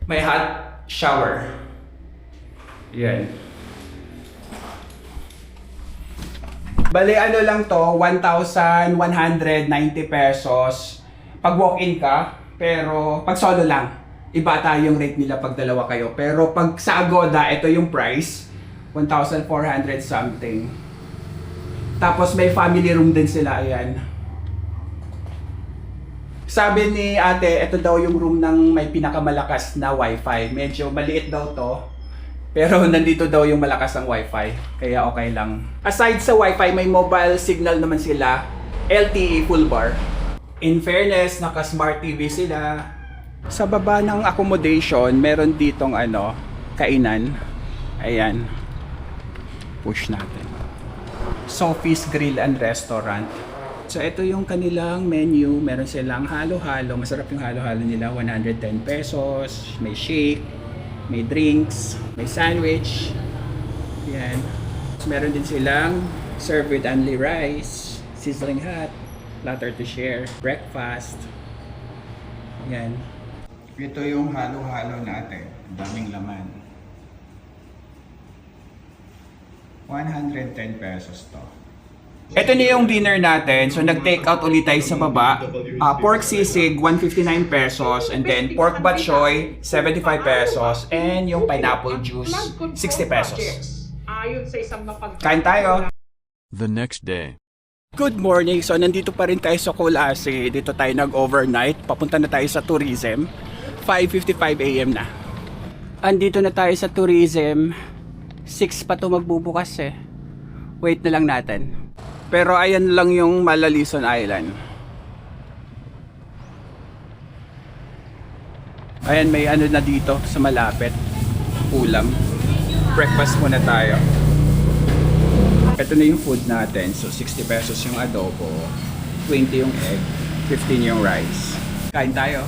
May hot shower. Ayan. Bale, ano lang to, 1,190 pesos pag walk-in ka, pero pag solo lang, iba tayo yung rate nila pag dalawa kayo. Pero pag sa Agoda, ito yung price, 1,400 something. Tapos may family room din sila, ayan. Sabi ni ate, ito daw yung room ng may pinakamalakas na wifi. Medyo maliit daw to. Pero nandito daw yung malakas ang wifi. Kaya okay lang. Aside sa wifi, may mobile signal naman sila. LTE full bar. In fairness, naka-smart TV sila. Sa baba ng accommodation, meron ditong kainan. Ayan. Push natin. Sophie's Grill and Restaurant. So ito yung kanilang menu. Meron silang halo-halo. Masarap yung halo-halo nila. 110 pesos. May shake. May drinks. May sandwich. Yan. Meron din silang serve with only rice. Sizzling hot. Platter to share. Breakfast. Yan. Ito yung halo-halo natin. Daming laman. 110 pesos to. Ito na yung dinner natin. So nag-take out ulit tayo sa baba. Pork sisig, 159 pesos. And then pork bok choy, 75 pesos. And yung pineapple juice, 60 pesos. Kain tayo.
The next day.
Good morning. So nandito pa rin tayo sa Kulasi. Dito tayo nag-overnight. Papunta na tayo sa tourism. 5:55 AM na. Andito na tayo sa tourism. 6 pa to magbubukas eh. Wait na lang natin. Pero ayan lang yung Malalison Island. Ayan, may na dito sa malapit. Ulam. Breakfast muna tayo. Ito na yung food natin. So 60 pesos yung adobo, 20 yung egg, 15 yung rice. Kain tayo.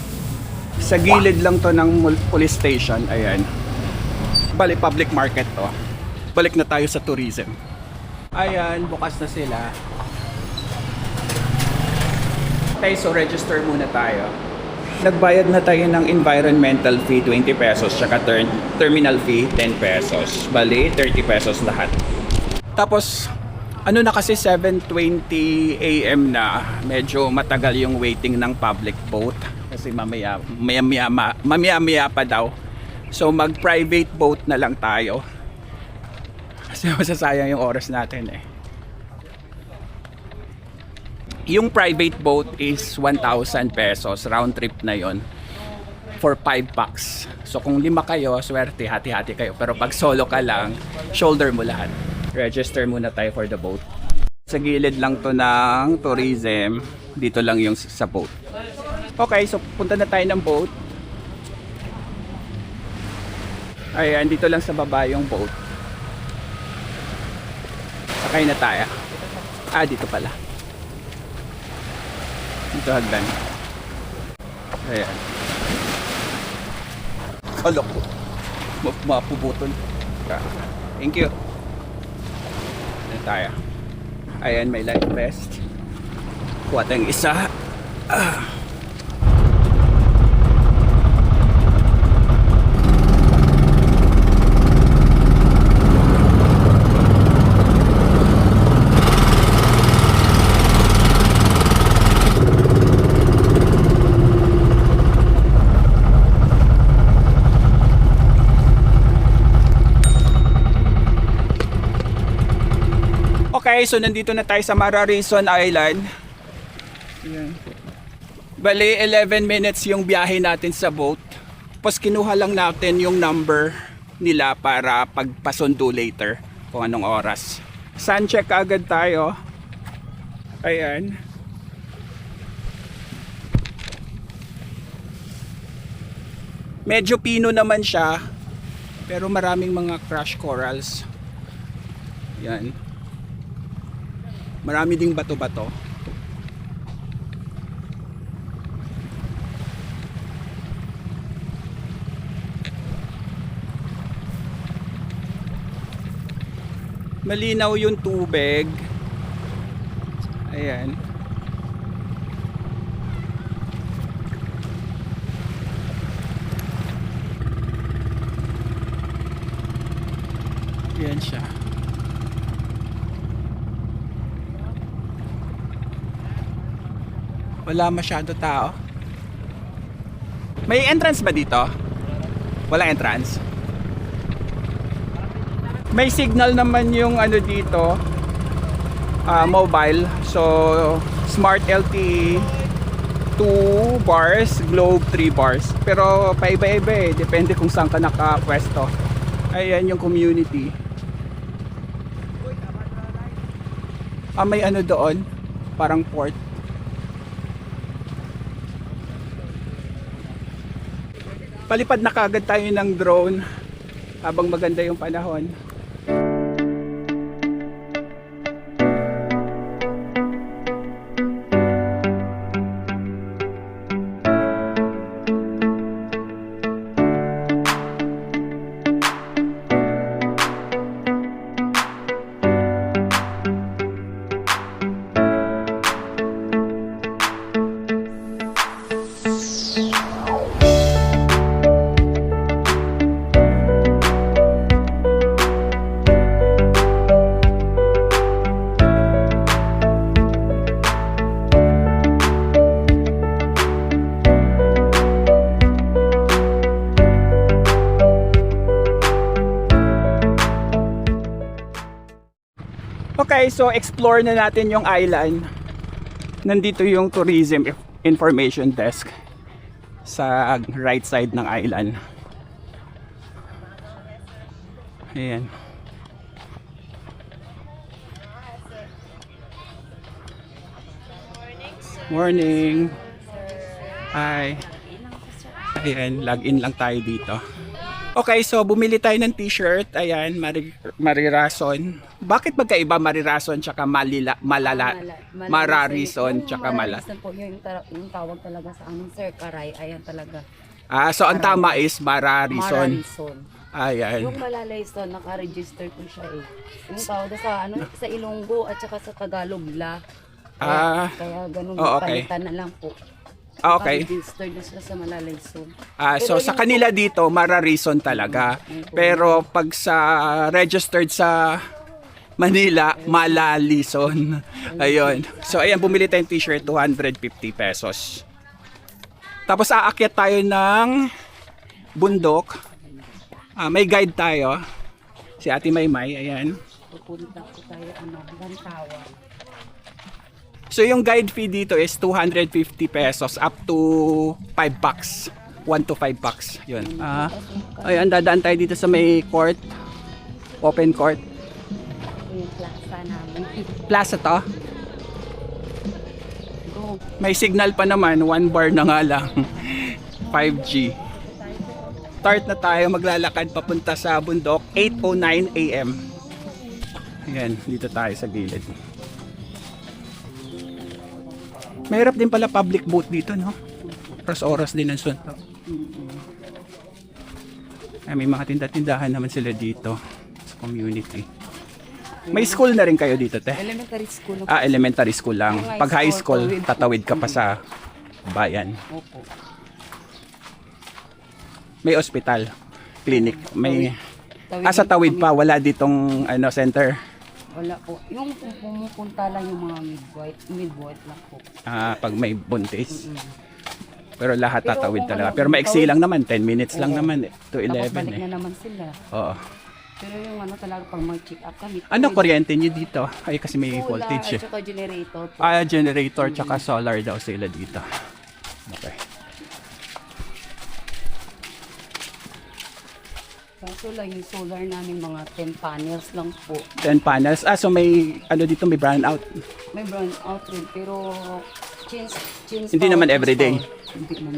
Sa gilid lang to ng police station. Ayan. Bali public market to. Balik na tayo sa tourism. Ayan, bukas na sila. Okay, so register muna tayo. Nagbayad na tayo ng environmental fee 20 pesos tsaka terminal fee 10 pesos. Bali 30 pesos lahat. Tapos na kasi 7:20 AM na, medyo matagal yung waiting ng public boat kasi mamaya pa daw. So mag private boat na lang tayo. Kasi masasayang yung oras natin eh. Yung private boat is 1,000 pesos. Round trip na yon for 5 packs. So kung 5 kayo, swerte, hati-hati kayo. Pero pag solo ka lang, shoulder mo lahat. Register muna tayo for the boat. Sa gilid lang to ng tourism. Dito lang yung sa boat. Okay, so punta na tayo ng boat. Ayan, dito lang sa baba yung boat. Sakay na tayo. Dito pala. Dito hagdan. Ayan. Kalok ko. Mapuputol. Thank you. Ayan tayo. Ayan, may life vest. Kuha tayong isa. Okay, so nandito na tayo sa Malalison Island. Ayan. Bali, 11 minutes yung biyahe natin sa boat. Tapos kinuha lang natin yung number nila para pagpasundo later kung anong oras. Sun check agad tayo. Ayan. Medyo pino naman siya, pero maraming mga crash corals. Yan. Marami ding bato-bato. Malinaw yung tubig. Ayan. Ayan siya. Wala masyado tao. May entrance ba dito? Wala entrance? May signal naman yung ano dito, mobile. So, Smart LTE 2 bars, Globe 3 bars. Pero paiba-iba eh. Depende kung saan ka nakapwesto. Ayan yung community. May ano doon. Parang port. Palipad na kagad tayo ng drone habang maganda yung panahon. Okay, so explore na natin yung island. Nandito yung tourism information desk sa right side ng island. Ayan. Morning. Hi. Ayan, log in lang tayo dito. Okay, so bumili tayo ng t-shirt. Ayan, Marirason. Bakit magkaiba Marirason tsaka Mararison tsaka
Mararison po yung tawag talaga sa amin, Sir Karay. Ayan talaga.
So ang tama is Mararison.
Mararison.
Ayan.
Yung Malalison, naka-register po siya eh. Yung tawag sa sa Ilonggo at saka sa Tagalog la. Kaya ganun,
okay.
palitan na lang po.
Okay.
Naka-register na siya sa Malalison.
So sa kanila dito, Mararison talaga. Pero pag sa registered sa Manila, Malalison. Ayun. So ayan, bumili tayong t-shirt, 250 pesos. Tapos aakyat tayo ng bundok. May guide tayo. Si Ate Maymay, ayan.
Pupunta po tayo, Lantawan.
So yung guide fee dito is 250 pesos up to 5 bucks. 1 to 5 bucks. Yun. Ayan, dadaan tayo dito sa may court. Open court.
Yung plaza namin.
Plaza to. May signal pa naman, 1 bar na nga lang. 5G. Start na tayo, maglalakad papunta sa bundok, 8:09 AM. Ayan, dito tayo sa gilid. Mahirap din pala public boat dito, no? Oras-oras din ang suntok. May mga tinda-tindahan naman sila dito sa community. May school na rin kayo dito, te?
Elementary school.
Elementary school lang.
Yung
Pag high school,
tawid.
tatawid ka pa sa bayan.
Opo.
May ospital, clinic, may
Tawid
sa tawid pa, wala ditong center.
Wala po. Yung pumupunta lang yung mga midwife lang po.
Pag may buntis. Pero lahat
Pero
tatawid
kung
talaga.
ano,
Pero maiksi
tawid-
lang naman, 10 minutes lang
Oo.
naman to
Tapos
11
balik
eh.
na naman sila.
Oo.
Pero yung talaga pag mag-check up kami.
Ano kuryente nyo dito? Ay kasi may
Solar
voltage
at
eh.
saka generator po.
Generator tsaka solar daw sila dito. Okay.
Kaso lang yung solar namin mga 10 panels lang po.
10 panels. So may dito, may brown out.
May brown out rin pero change
Hindi
power,
naman
change
everyday.
power. Hindi naman.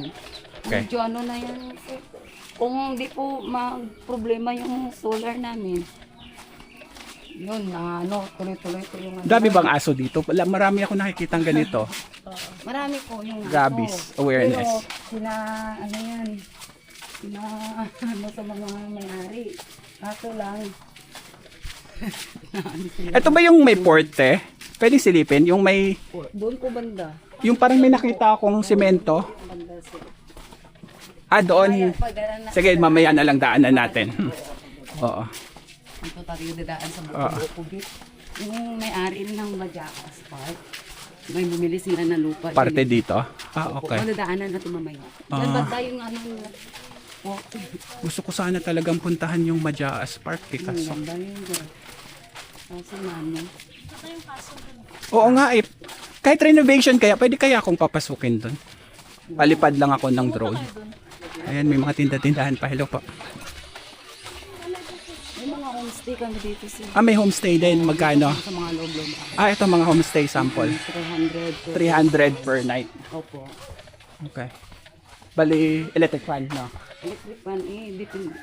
Okay.
Medyo na yan. Kung hindi po problema yung solar namin. Yun, tuloy-tuloy po yung
Dami bang aso dito? Marami ako nakikitang ganito.
Marami po yung
Rabies awareness.
Pero sina sa mga may-ari. Kaso lang.
Ito ba yung may port eh? Pwedeng silipin? Yung may,
Doon po banda.
yung parang may nakita akong semento.
Banda sila.
Doon. Sige, mamaya na lang daanan natin. Oo.
Ito tayo dadaan sa Bukubit. Yung may-ari ng Majakas Park. May bumili sila ng lupa.
Parte dito? Okay.
Madadaanan natin mamaya. Yan ba tayo Opo.
Gusto ko sana talagang puntahan yung Majaas Park eh,
Ang
kaso.
ganda yun dyan. Kasi mami.
Oo nga eh. Kahit renovation kaya, pwede kaya akong papasukin doon. Palipad lang ako ng drone. Ayan, may mga tinda-tindahan pa. Hello po.
May mga homestay kami dito sir.
Ah, may homestay din. Magkano?
Sa mga loob-loob.
Ah, ito mga homestay sample.
300 per
300 per night.
Opo.
Okay. Bali, electric fan, no?
Electric fan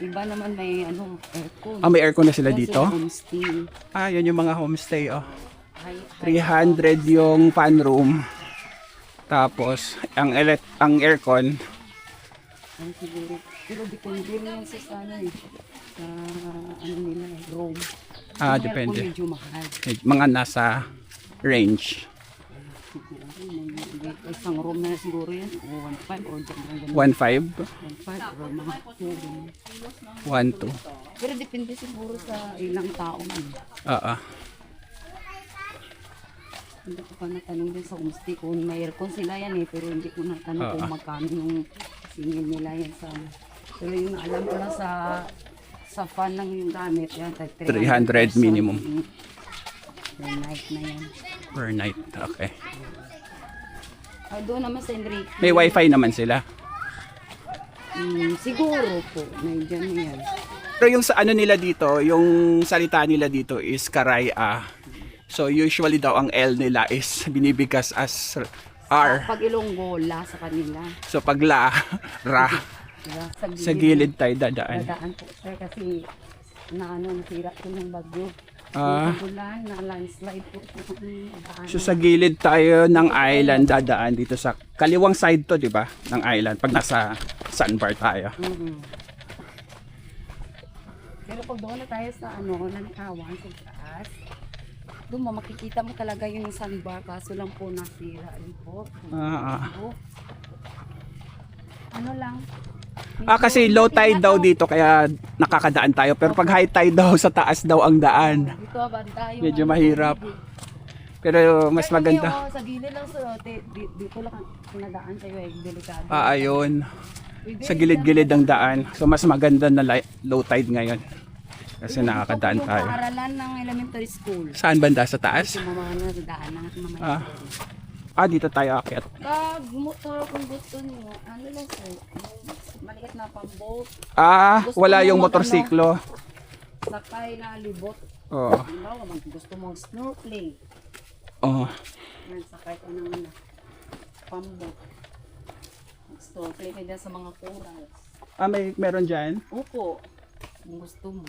iba naman may aircon.
Ah, may aircon na sila dito?
Homestay.
Ah, yun yung mga homestay, oh.
High
300 yung fan room. Tapos, ang aircon,
ang siguro. Pero depende rin yan sa sana eh. Sa nila, room.
ah,
Yung
depende.
aircon medyo mahal.
Mga nasa range.
Isang room na siguro yan. O 1.5 or ganun.
1.5,
1.5 or mga 2.
1.2.
Pero depende siguro sa ilang tao man.
Oo.
Hindi ko pa natanong din sa homestay kung may aircon sila yan eh. Pero hindi ko natanong kung magkano yung singil nila yan sa... Pero yung alam ko lang sa fan lang yung gamit yan.
300 minimum.
Per night na yan.
Per night, okay.
Doon naman sa Enrique.
May wifi naman sila.
Siguro po. May dyan na yan.
Pero yung sa ano nila dito, yung salita nila dito is karaya. So usually daw ang L nila is binibigkas as R.
Pag Ilonggo, la sa kanila.
So pag la, ra,
Diba?
sa gilid tayo dadaan.
Dadaan po sir kasi nasira ko ng bagyo.
Ah.
Ulan, na landslide po.
So sa gilid tayo ng island dadaan dito sa kaliwang side to, di ba? Ng island pag nasa sandbar tayo.
Pero pag doon na tayo sa Lancawan, sa taas, doon mo makikita mo talaga yung sandbar kaso lang po nasira rin po. Ano lang?
Kasi low tide daw dito kaya nakakadaan tayo. Pero pag high tide daw sa taas daw ang daan.
Dito ba tayo?
Medyo mahirap. Pero mas maganda.
Pero sa gilid lang sir, dito lang pinadaan sa'yo eh, delikado.
Ayun. Sa gilid-gilid ang daan. So mas maganda na low tide ngayon. Kasi nakakadaan tayo.
Yung paaralan ng elementary school.
Saan banda? Sa taas?
Yung mga daan ng mamaya.
Dito tayo akyat.
Pag motor kung gusto niyo, ano lang sir, maliit na pang-boat. Gusto
Wala
mo
yung
mag-
motorsiklo.
Sakay na libot.
Oo.
Halimbawa, gusto mong snorkeling.
Oh.
Yan, sakay ka ng pang-boat. Snorkeling ka dyan sa mga corals.
Meron dyan?
Opo, kung gusto mo.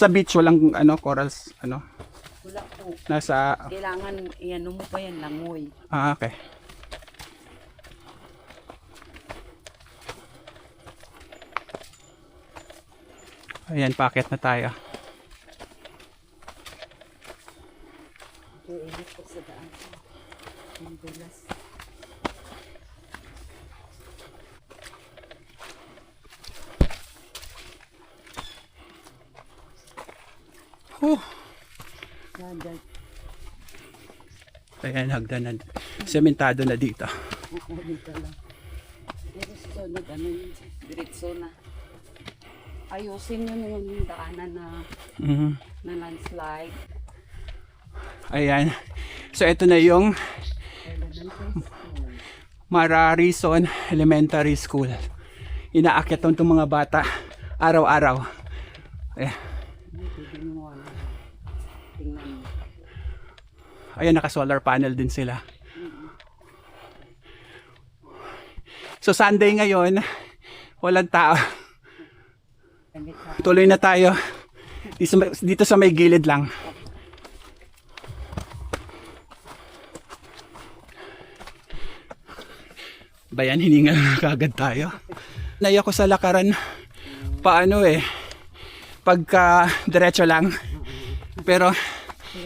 Sa beach walang corals
Wala po.
nasa
Kailangan, iyan mo pa yan, langoy.
okay. Ayan, packet na tayo.
Iinit po sa daan. Ang dulas. Dadag.
Ayan, hagdan na. Sementado na dito.
Oo, dito lang. Pero susunod, diretso na. Ayusin nyo yung daanan na landslide.
Ayan. So, ito na yung Mararison Elementary School. Inaakyat itong mga bata araw-araw. Ayan. Ayan, naka-solar panel din sila. So, Sunday ngayon, walang tao. Tuloy na tayo. Dito sa may gilid lang. Bayan, hiningal na kagad tayo. Naiyak ko sa lakaran. Paano pagka diretso lang. Pero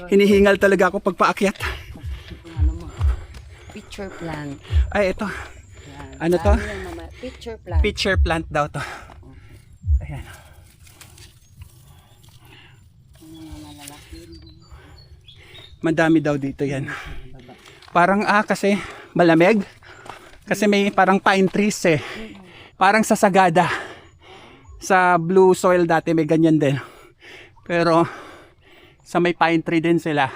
hinihingal talaga ako pag paakyat.
Picture plant.
Ay, ito.
Yan.
Ano to?
Picture plant.
Pitcher plant daw to. Ayan. Madami daw dito yan. Parang kasi malamig. Kasi may parang pine trees eh. Parang sa Sagada. Sa blue soil dati may ganyan din. Pero sa may pine tree din sila.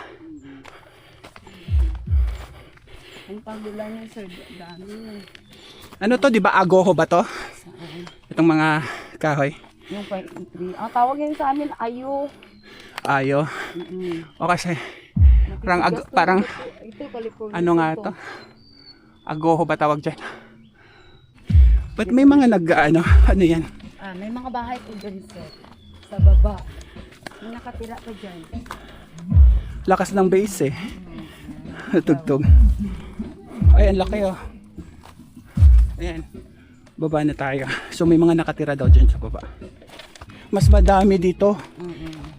Ang pagulan niya, sir, dami.
Ano to, di ba agoho ba to? Itong mga kahoy.
Yung pine tree. Ang tawag yan sa amin, ayo.
Ayo. O kasi parang
Ito, California.
ano nga to? Agoho ba tawag dyan? But may mga ano yan?
May mga bahay po dyan, sir. Sa baba. May nakatira pa dyan.
Lakas ng base eh. Tugtog. Ay, ang laki oh. Ayan. Baba na tayo. So may mga nakatira daw dyan sa baba. Mas madami dito.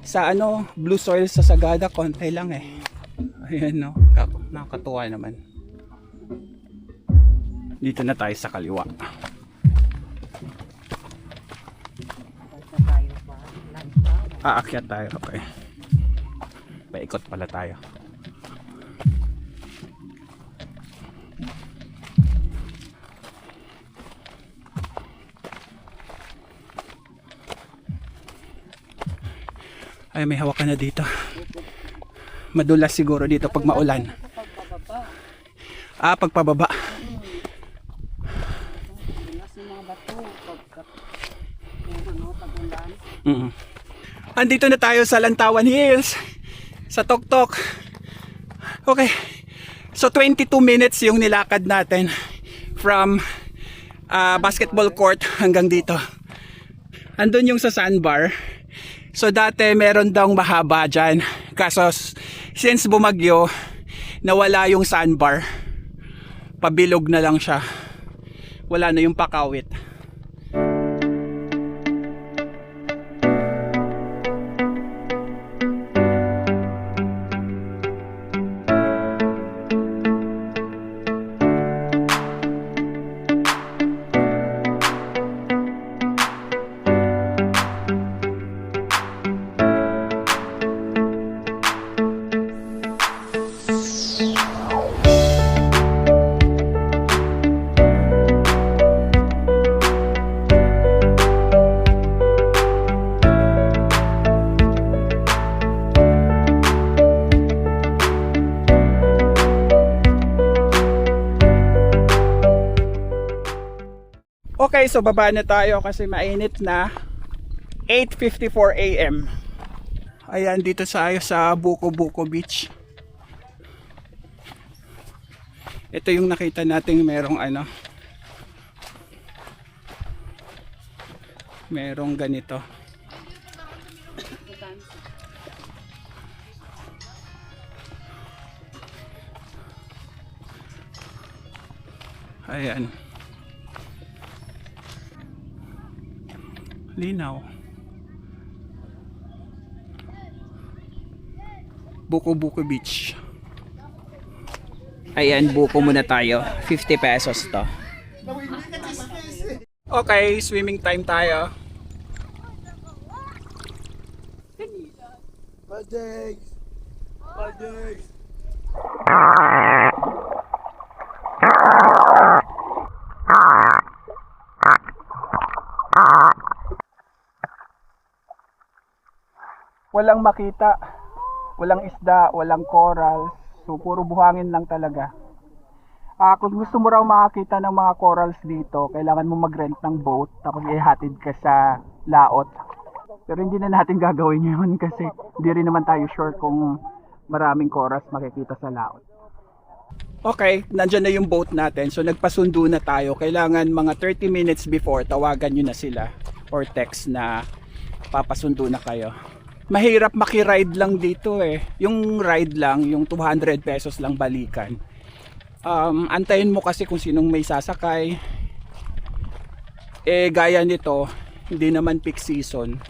Sa blue soil sa Sagada, konti lang eh. Ayan no. Nakakatuwa naman. Dito na tayo sa kaliwa. Aakyat tayo. Okay. Paikot pala tayo. Ay, may hawakan na dito. Madulas siguro dito pag maulan. Pagpababa. Andito na tayo sa Lantawan Hills. Sa Toktok. Okay. So 22 minutes yung nilakad natin from basketball court hanggang dito. Andun yung sa sandbar. So dati meron daw mahaba dyan. Kaso since bumagyo, nawala yung sandbar. Pabilog na lang siya. Wala na yung pakawit. Okay, so baba na tayo kasi mainit na. 8:54 AM. Ayan, dito tayo sa Buko Buko Beach. Ito yung nakita nating merong merong ganito. Ayan. Linaw. Buko Buko Beach. Ayan, buko muna tayo. 50 pesos to. Okay, swimming time tayo. Walang makita, walang isda, walang coral, so puro buhangin lang talaga. Kung gusto mo raw makakita ng mga corals dito, kailangan mo mag-rent ng boat tapos ihatid ka sa laot. Pero hindi na natin gagawin yun kasi hindi rin naman tayo sure kung maraming corals makikita sa laot. Okay, nandyan na yung boat natin, so nagpasundo na tayo. Kailangan mga 30 minutes before tawagan nyo na sila or text na papasundo na kayo. Mahirap makiride lang dito eh. Yung ride lang, yung 200 pesos lang balikan. Antayin mo kasi kung sinong may sasakay. Gaya nito, hindi naman peak season.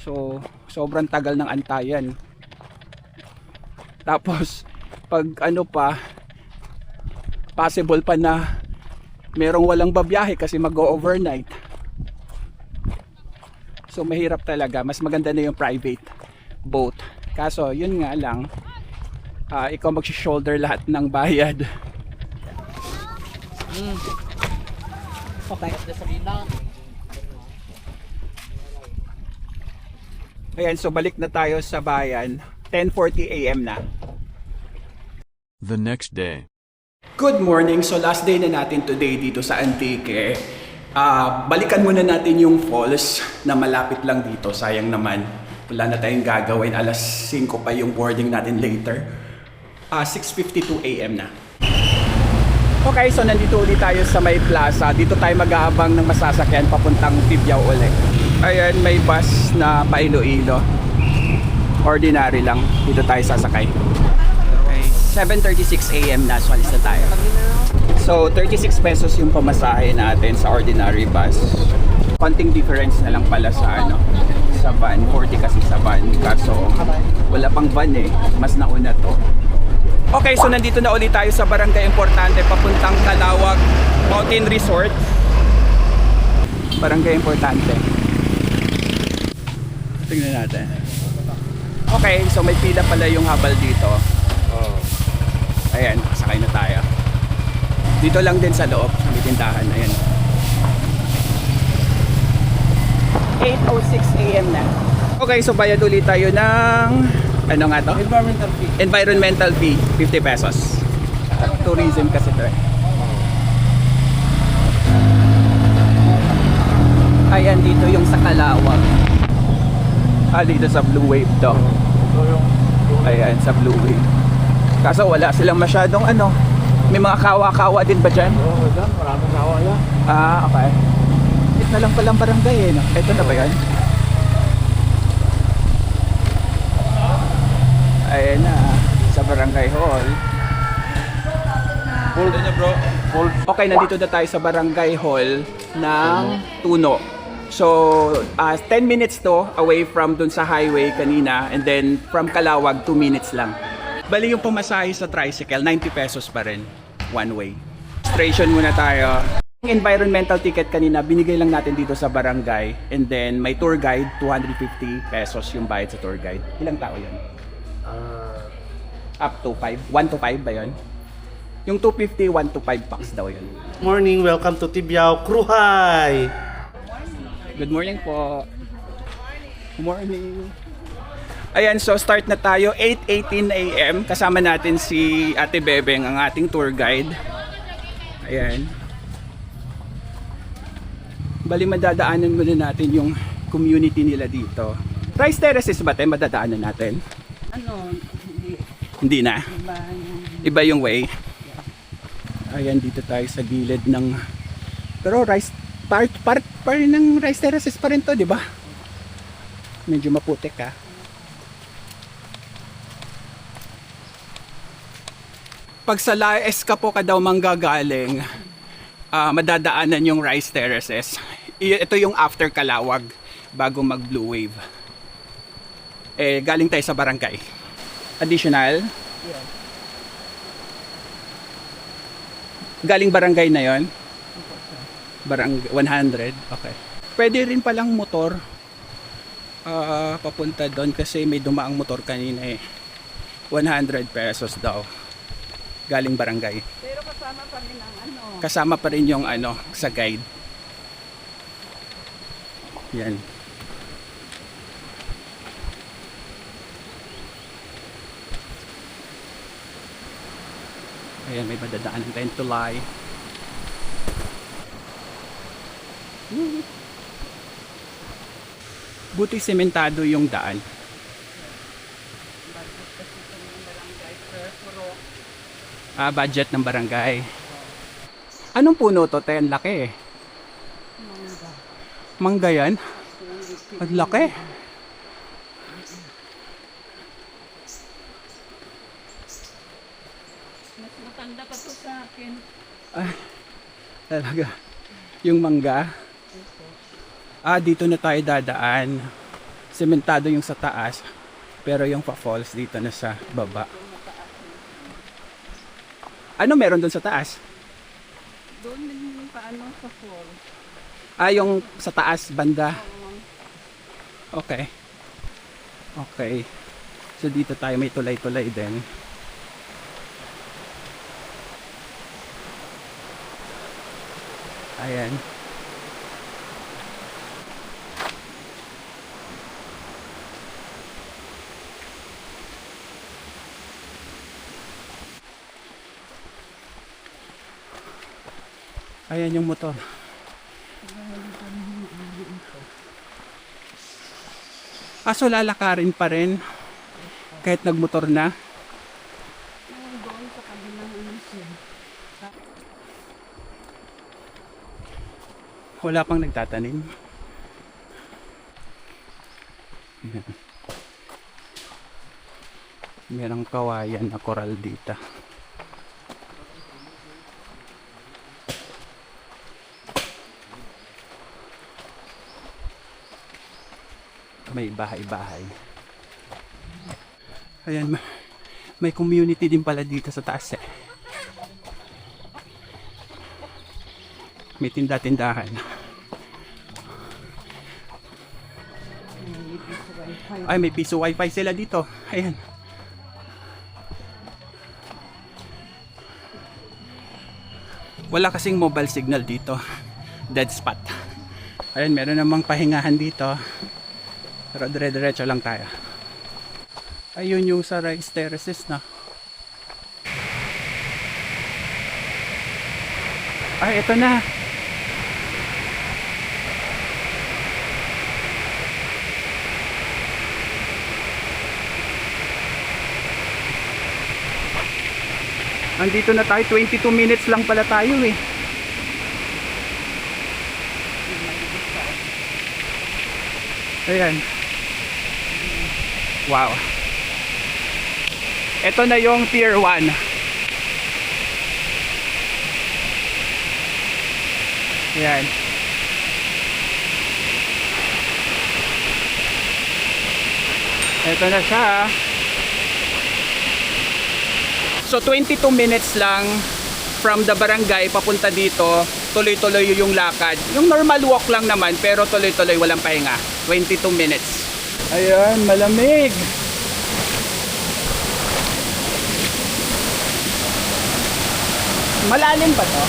So, sobrang tagal ng antayan. Tapos, pag possible pa na merong walang babiyahe kasi mag-overnight. So mahirap talaga, mas maganda na yung private boat. Kaso yun nga lang, ikaw mag-shoulder lahat ng bayad.
Okay. Sabihin lang.
Ayan, so balik na tayo sa bayan. 10:40 AM na.
The next day.
Good morning. So last day na natin today dito sa Antique. Balikan muna natin yung falls na malapit lang dito. Sayang naman. Wala na tayong gagawin. Alas 5 pa yung boarding natin later. 6:52 AM na. Okay, so nandito ulit tayo sa may plaza. Dito tayo mag-aabang ng masasakyan papuntang Tibyao ulit. Ayan, may bus na pa Iloilo. Ordinary lang. Dito tayo sasakay. Okay, 7:36 AM na. So alis na tayo. So 36 pesos yung pamasahe natin sa ordinary bus. Konting difference na lang pala sa sa van. 40 kasi sa van. Kaso wala pang van eh. Mas nauna to. Okay, so nandito na ulit tayo sa Barangay Importante papuntang Calawag Mountain Resort. Barangay Importante. Tingnan natin. Okay, so may pila pala yung habal dito. Ayan, sakay na tayo. Dito lang din sa loob, sa may tindahan. Ayan. 8:06 AM na. Okay, so bayad ulit tayo ng ano nga to?
Environmental fee.
Environmental fee, 50 pesos. Tourism kasi to eh. Ayan, dito yung sa Calawag. Dito sa Blue Wave to. Ayan, sa Blue Wave. Kaso wala silang masyadong may mga kawa-kawa din ba dyan?
Oo, dyan. Maraming kawa yan.
Okay. Ito na lang palang barangay eh, no? Ito na ba yan? Ayan na, sa Barangay Hall.
Hold na bro. Hold.
Okay, nandito na tayo sa Barangay Hall ng Tuno. So, 10 minutes to away from dun sa highway kanina, and then from Calawag 2 minutes lang. Bali yung pamasahe sa tricycle, 90 pesos pa rin, one way. Registration muna tayo. Yung environmental ticket kanina, binigay lang natin dito sa barangay, and then may tour guide, 250 pesos yung bayad sa tour guide. Ilang tao yun? Up to 5? 1 to 5 ba yun? Yung 250, 1 to 5 packs daw yun.
Morning, welcome to Tibyao Cruhay.
Good morning po. Good morning. Ayan, so start na tayo, 8:18 AM. Kasama natin si Ate Bebeng, ang ating tour guide. Ayan. Bali, madadaanan muna natin yung community nila dito. Rice Terraces ba tayo madadaanan natin? Hindi na. Iba yung way. Ayan, dito tayo sa gilid ng... Pero part rin ng Rice Terraces pa rin to, di ba? Medyo maputik ha. Pag sa La Escapo ka daw manggagaling, madadaanan yung Rice Terraces. Ito yung after Calawag, bago mag Blue Wave. Galing tayo sa barangay. Additional?
Yeah.
Galing barangay na yon? Barangay 100? Okay. Pwede rin palang motor papunta doon kasi may dumaang motor kanina eh. 100 pesos daw. Galing barangay.
Pero kasama pa rin ang
Kasama pa rin yung sa guide. Yan. Ayan, may madadaanan tayong tulay. Buti sementado yung daan. Budget ng barangay. Anong puno to? Ten, laki eh. Mangga yan? Ang laki.
Mas matanda pa to sa akin.
Talaga. Yung mangga. Dito na tayo dadaan. Sementado yung sa taas. Pero yung pa-falls dito na sa baba. Ano meron doon sa taas?
Doon din paano sa fall.
Yung sa taas, banda. Okay. Okay. So dito tayo may tulay-tulay din. Ayan. Ayan yung motor. Kaso lalakarin pa rin kahit nagmotor na. Wala pang nagtatanim. Ayan. Merong kawayan na koral dito. May bahay-bahay. Ayan, may community din pala dito sa taas eh. May tinda-tindahan. Ay, may piso wifi sila dito. Ayan. Wala kasing mobile signal dito. Dead spot. Ayan, meron namang pahingahan dito. Pero dire-diretso lang tayo. Ayun yung sa rice terraces na. Ay, ito na. Andito na tayo, 22 minutes lang pala tayo eh. Ayan. Wow. Ito na yung Tier 1. Ayan. Ito na siya. So 22 minutes lang from the barangay papunta dito, tuloy-tuloy yung lakad. Yung normal walk lang naman pero tuloy-tuloy walang pahinga. 22 minutes. Ayan, malamig. Malalim ba to?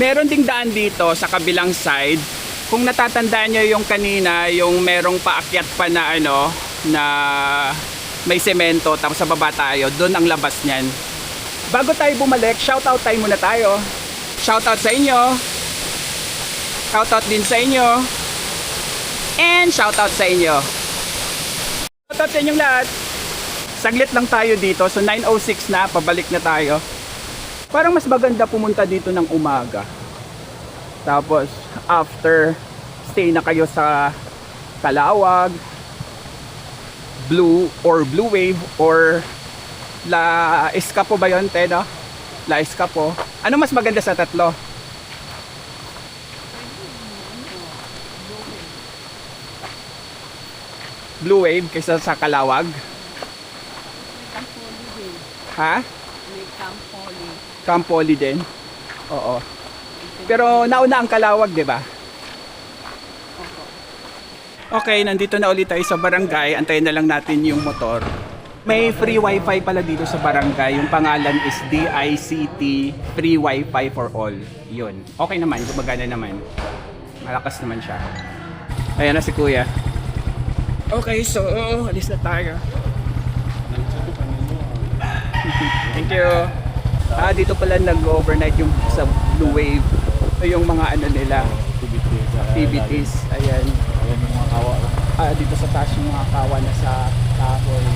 Meron ding daan dito sa kabilang side. Kung natatandaan nyo yung kanina, yung merong paakyat pa na ano, na may semento, tapos sa baba tayo, doon ang labas niyan. Bago tayo bumalik, shoutout tayo muna tayo. Shoutout sa inyo. Shoutout din sa inyo. And shoutout sa inyo. Shoutout sa inyong lahat. Saglit lang tayo dito, so 9:06 na, pabalik na tayo. Parang mas maganda pumunta dito ng umaga. Tapos, after, stay na kayo sa Calawag, Blue Wave, or La Escapo ba yun, Teda? La Escapo. Ano mas maganda sa tatlo? Blue Wave kaysa sa Calawag? Ha? Camp Poly din. Oo. Pero nauna ang Calawag, 'di ba? Okay, nandito na ulit tayo sa barangay. Antayin na lang natin yung motor. May free wifi pala dito sa barangay. Yung pangalan is DICT Free Wifi for All. Yun. Okay naman, gumagana naman. Malakas naman siya. Ayan na si Kuya. Okay, so alis na tayo. Thank you. Dito pala nag-overnight yung sa Blue Wave. Ito yung mga ano nila, activities. Ayan.
Ayan yung mga kawa.
Dito sa taas yung mga kawa na sa kahoy.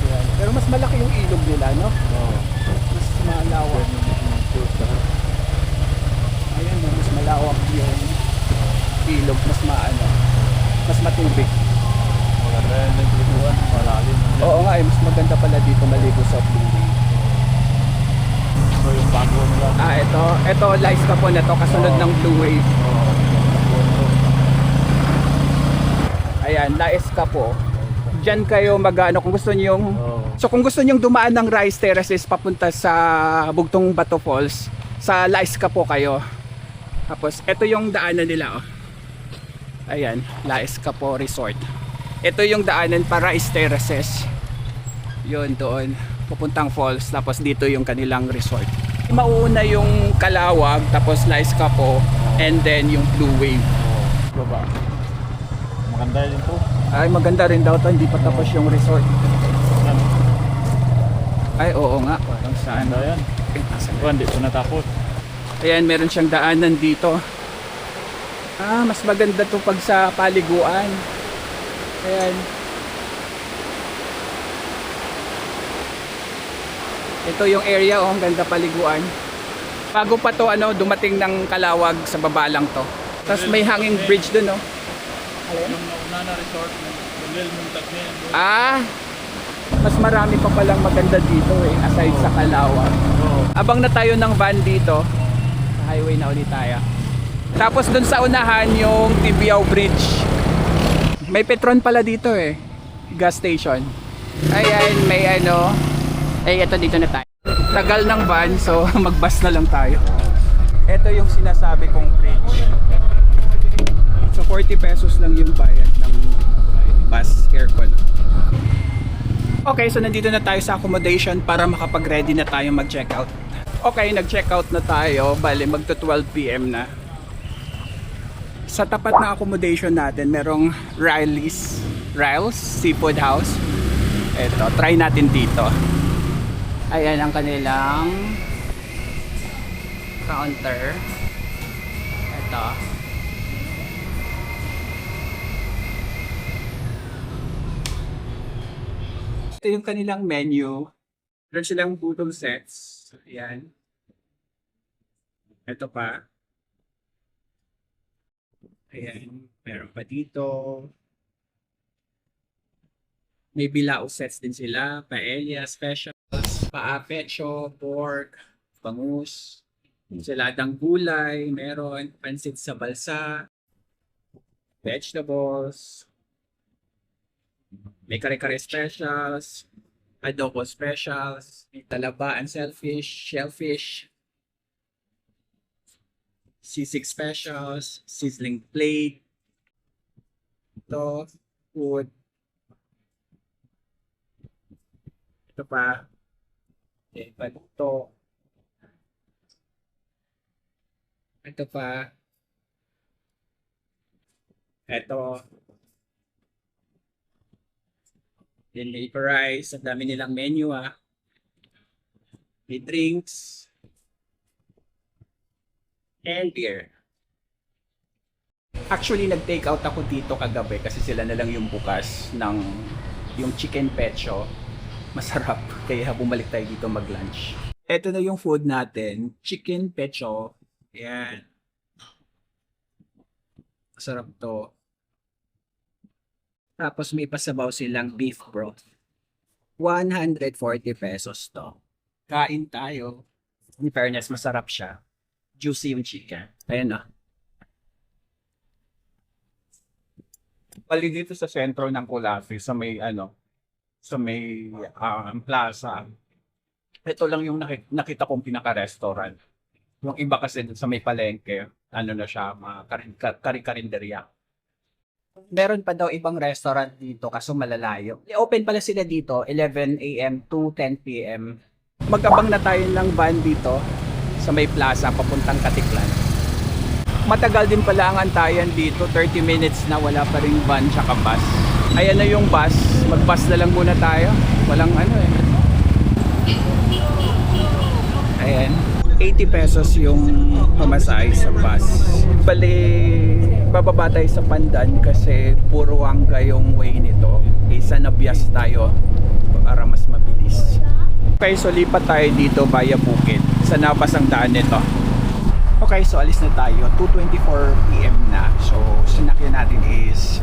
Ayan. Pero mas malaki yung ilog nila, no? Mas malawak. Ayan, mas malawak yung ilog, mas mas matubig.
Maganda yan yung liguan. Malalim.
Oo nga, mas maganda pala dito maligo sa Blue Wave.
So yung bago nila.
Ito live ka po na to kasunod ng Blue Wave. Ayan, Lais ka po. Diyan kayo kung gusto niyo yung So kung gusto niyo dumaan ng Rice Terraces papunta sa Bugtong Bato Falls, sa Lais ka po kayo. Tapos ito yung daanan nila Ayan, Lais ka po Resort. Ito yung daanan para Rice Terraces. Yun doon, pupuntang falls, tapos dito yung kanilang resort. Mauuna yung Kalawag, tapos Lais ka po, and then yung Blue Wave.
Baba. Maganda yun po.
Ay, maganda rin daw to, hindi pa tapos yung resort. Ay, oo nga, parang saan.
Maganda yan. Hindi po natapos.
Ayan, meron siyang daanan dito. Mas maganda to pag sa paliguan. Ayan. Ito yung area, ang ganda paliguan. Bago pa to, dumating ng Kalawag, sa baba lang to. Tapos may hanging bridge dun, no?
Yung nauna na resort, yung Muntag na yan.
Mas marami pa palang maganda dito aside sa Kalawag. Abang na tayo ng van dito. Sa highway na ulit tayo. Tapos dun sa unahan yung Tibiao Bridge. May Petron pala dito gas station. Ayan, may ito dito na tayo. Tagal ng van, so mag-bus na lang tayo. Ito yung sinasabi kong bridge. So 40 pesos lang yung bayad ng bus aircon. Okay, so nandito na tayo sa accommodation para makapag-ready na tayo mag-check out. Okay, nag-check out na tayo. Bale, magto 12 PM na. Sa tapat ng accommodation natin, merong Riles Seafood House. Ito, try natin dito. Ayan ang kanilang counter. Ito. Ito yung kanilang menu. Meron silang budol sets. Ayan. Ito pa. Ayan. Meron pa dito. May bilao sets din sila. Paella, specials, paa-pecho, pork, bangus, ensaladang gulay, meron pansit sa balsa, vegetables, may kare-kare specials, adobo specials, may talaba and shellfish, sisig specials, sizzling plate, ito, food, ito pa, ito pa, ito, then may rice, ang dami nilang menu may drinks, and beer. Actually, nag-take out ako dito kagabi kasi sila na lang yung bukas ng yung chicken pecho. Masarap, kaya bumalik tayo dito mag-lunch. Ito na yung food natin, chicken pecho. Ayan. Masarap to. Tapos may pasabaw silang beef broth. 140 pesos to. Kain tayo. In fairness, masarap siya. Juicy yung chicken. Ayan Pali dito sa sentro ng Colafe, sa may plaza. Ito lang yung nakita kong pinaka-restaurant. Yung iba kasi sa may palengke, na siya, mga kari-karinderya. Meron pa daw ibang restaurant dito kaso malalayo. Open pala sila dito 11 AM to 10 PM. Mag-abang na tayo ng van dito sa may plaza papuntang Katiklan. Matagal din pala ang antayan dito, 30 minutes na wala pa ring van tsaka bus. Ayan na yung bus, mag-bus na lang muna tayo. Walang ano eh. Ayan, 80 pesos yung pamasahe sa bus. Bali, bababa tayo sa Pandan kasi puro hangga yung way nito. Isa na bias tayo para mas mabilis. Okay, so lipat tayo dito via Bukid. Sa Navas ang daan nito. Okay, so alis na tayo. 2:24 PM na. So, sinakyan natin is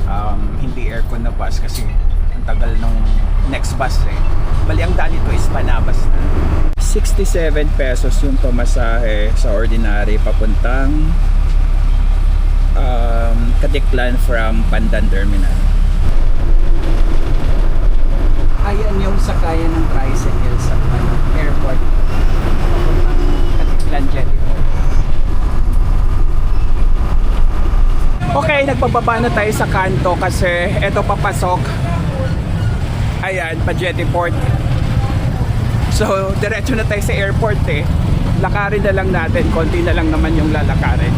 hindi aircon na bus kasi ang tagal nung next bus eh. Bali, ang daan nito is Panabas na. 67 pesos yung pamasahe sa ordinary papuntang Katiklan from Pandan Terminal. Ayan yung sakayan ng tricycle sa airport papuntang Katiklan Jetty. Okay, nagbababa na tayo sa kanto kasi eto papasok. Ayan, pa Jettyport. So, diretso na tayo sa airport eh. Lakarin na lang natin, konti na lang naman yung lalakarin.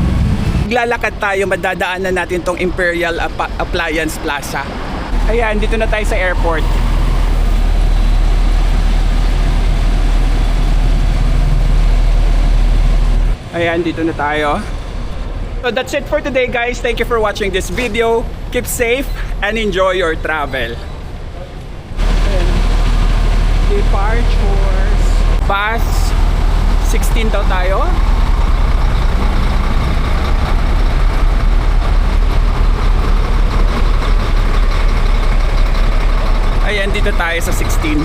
Maglalakad tayo, madadaanan natin tong Imperial Appliance Plaza. Ayan, dito na tayo sa airport. Ayan, dito na tayo. So that's it for today guys. Thank you for watching this video. Keep safe and enjoy your travel. Ayan. Departures. Bus 16 daw tayo. Ayan, dito tayo sa 16.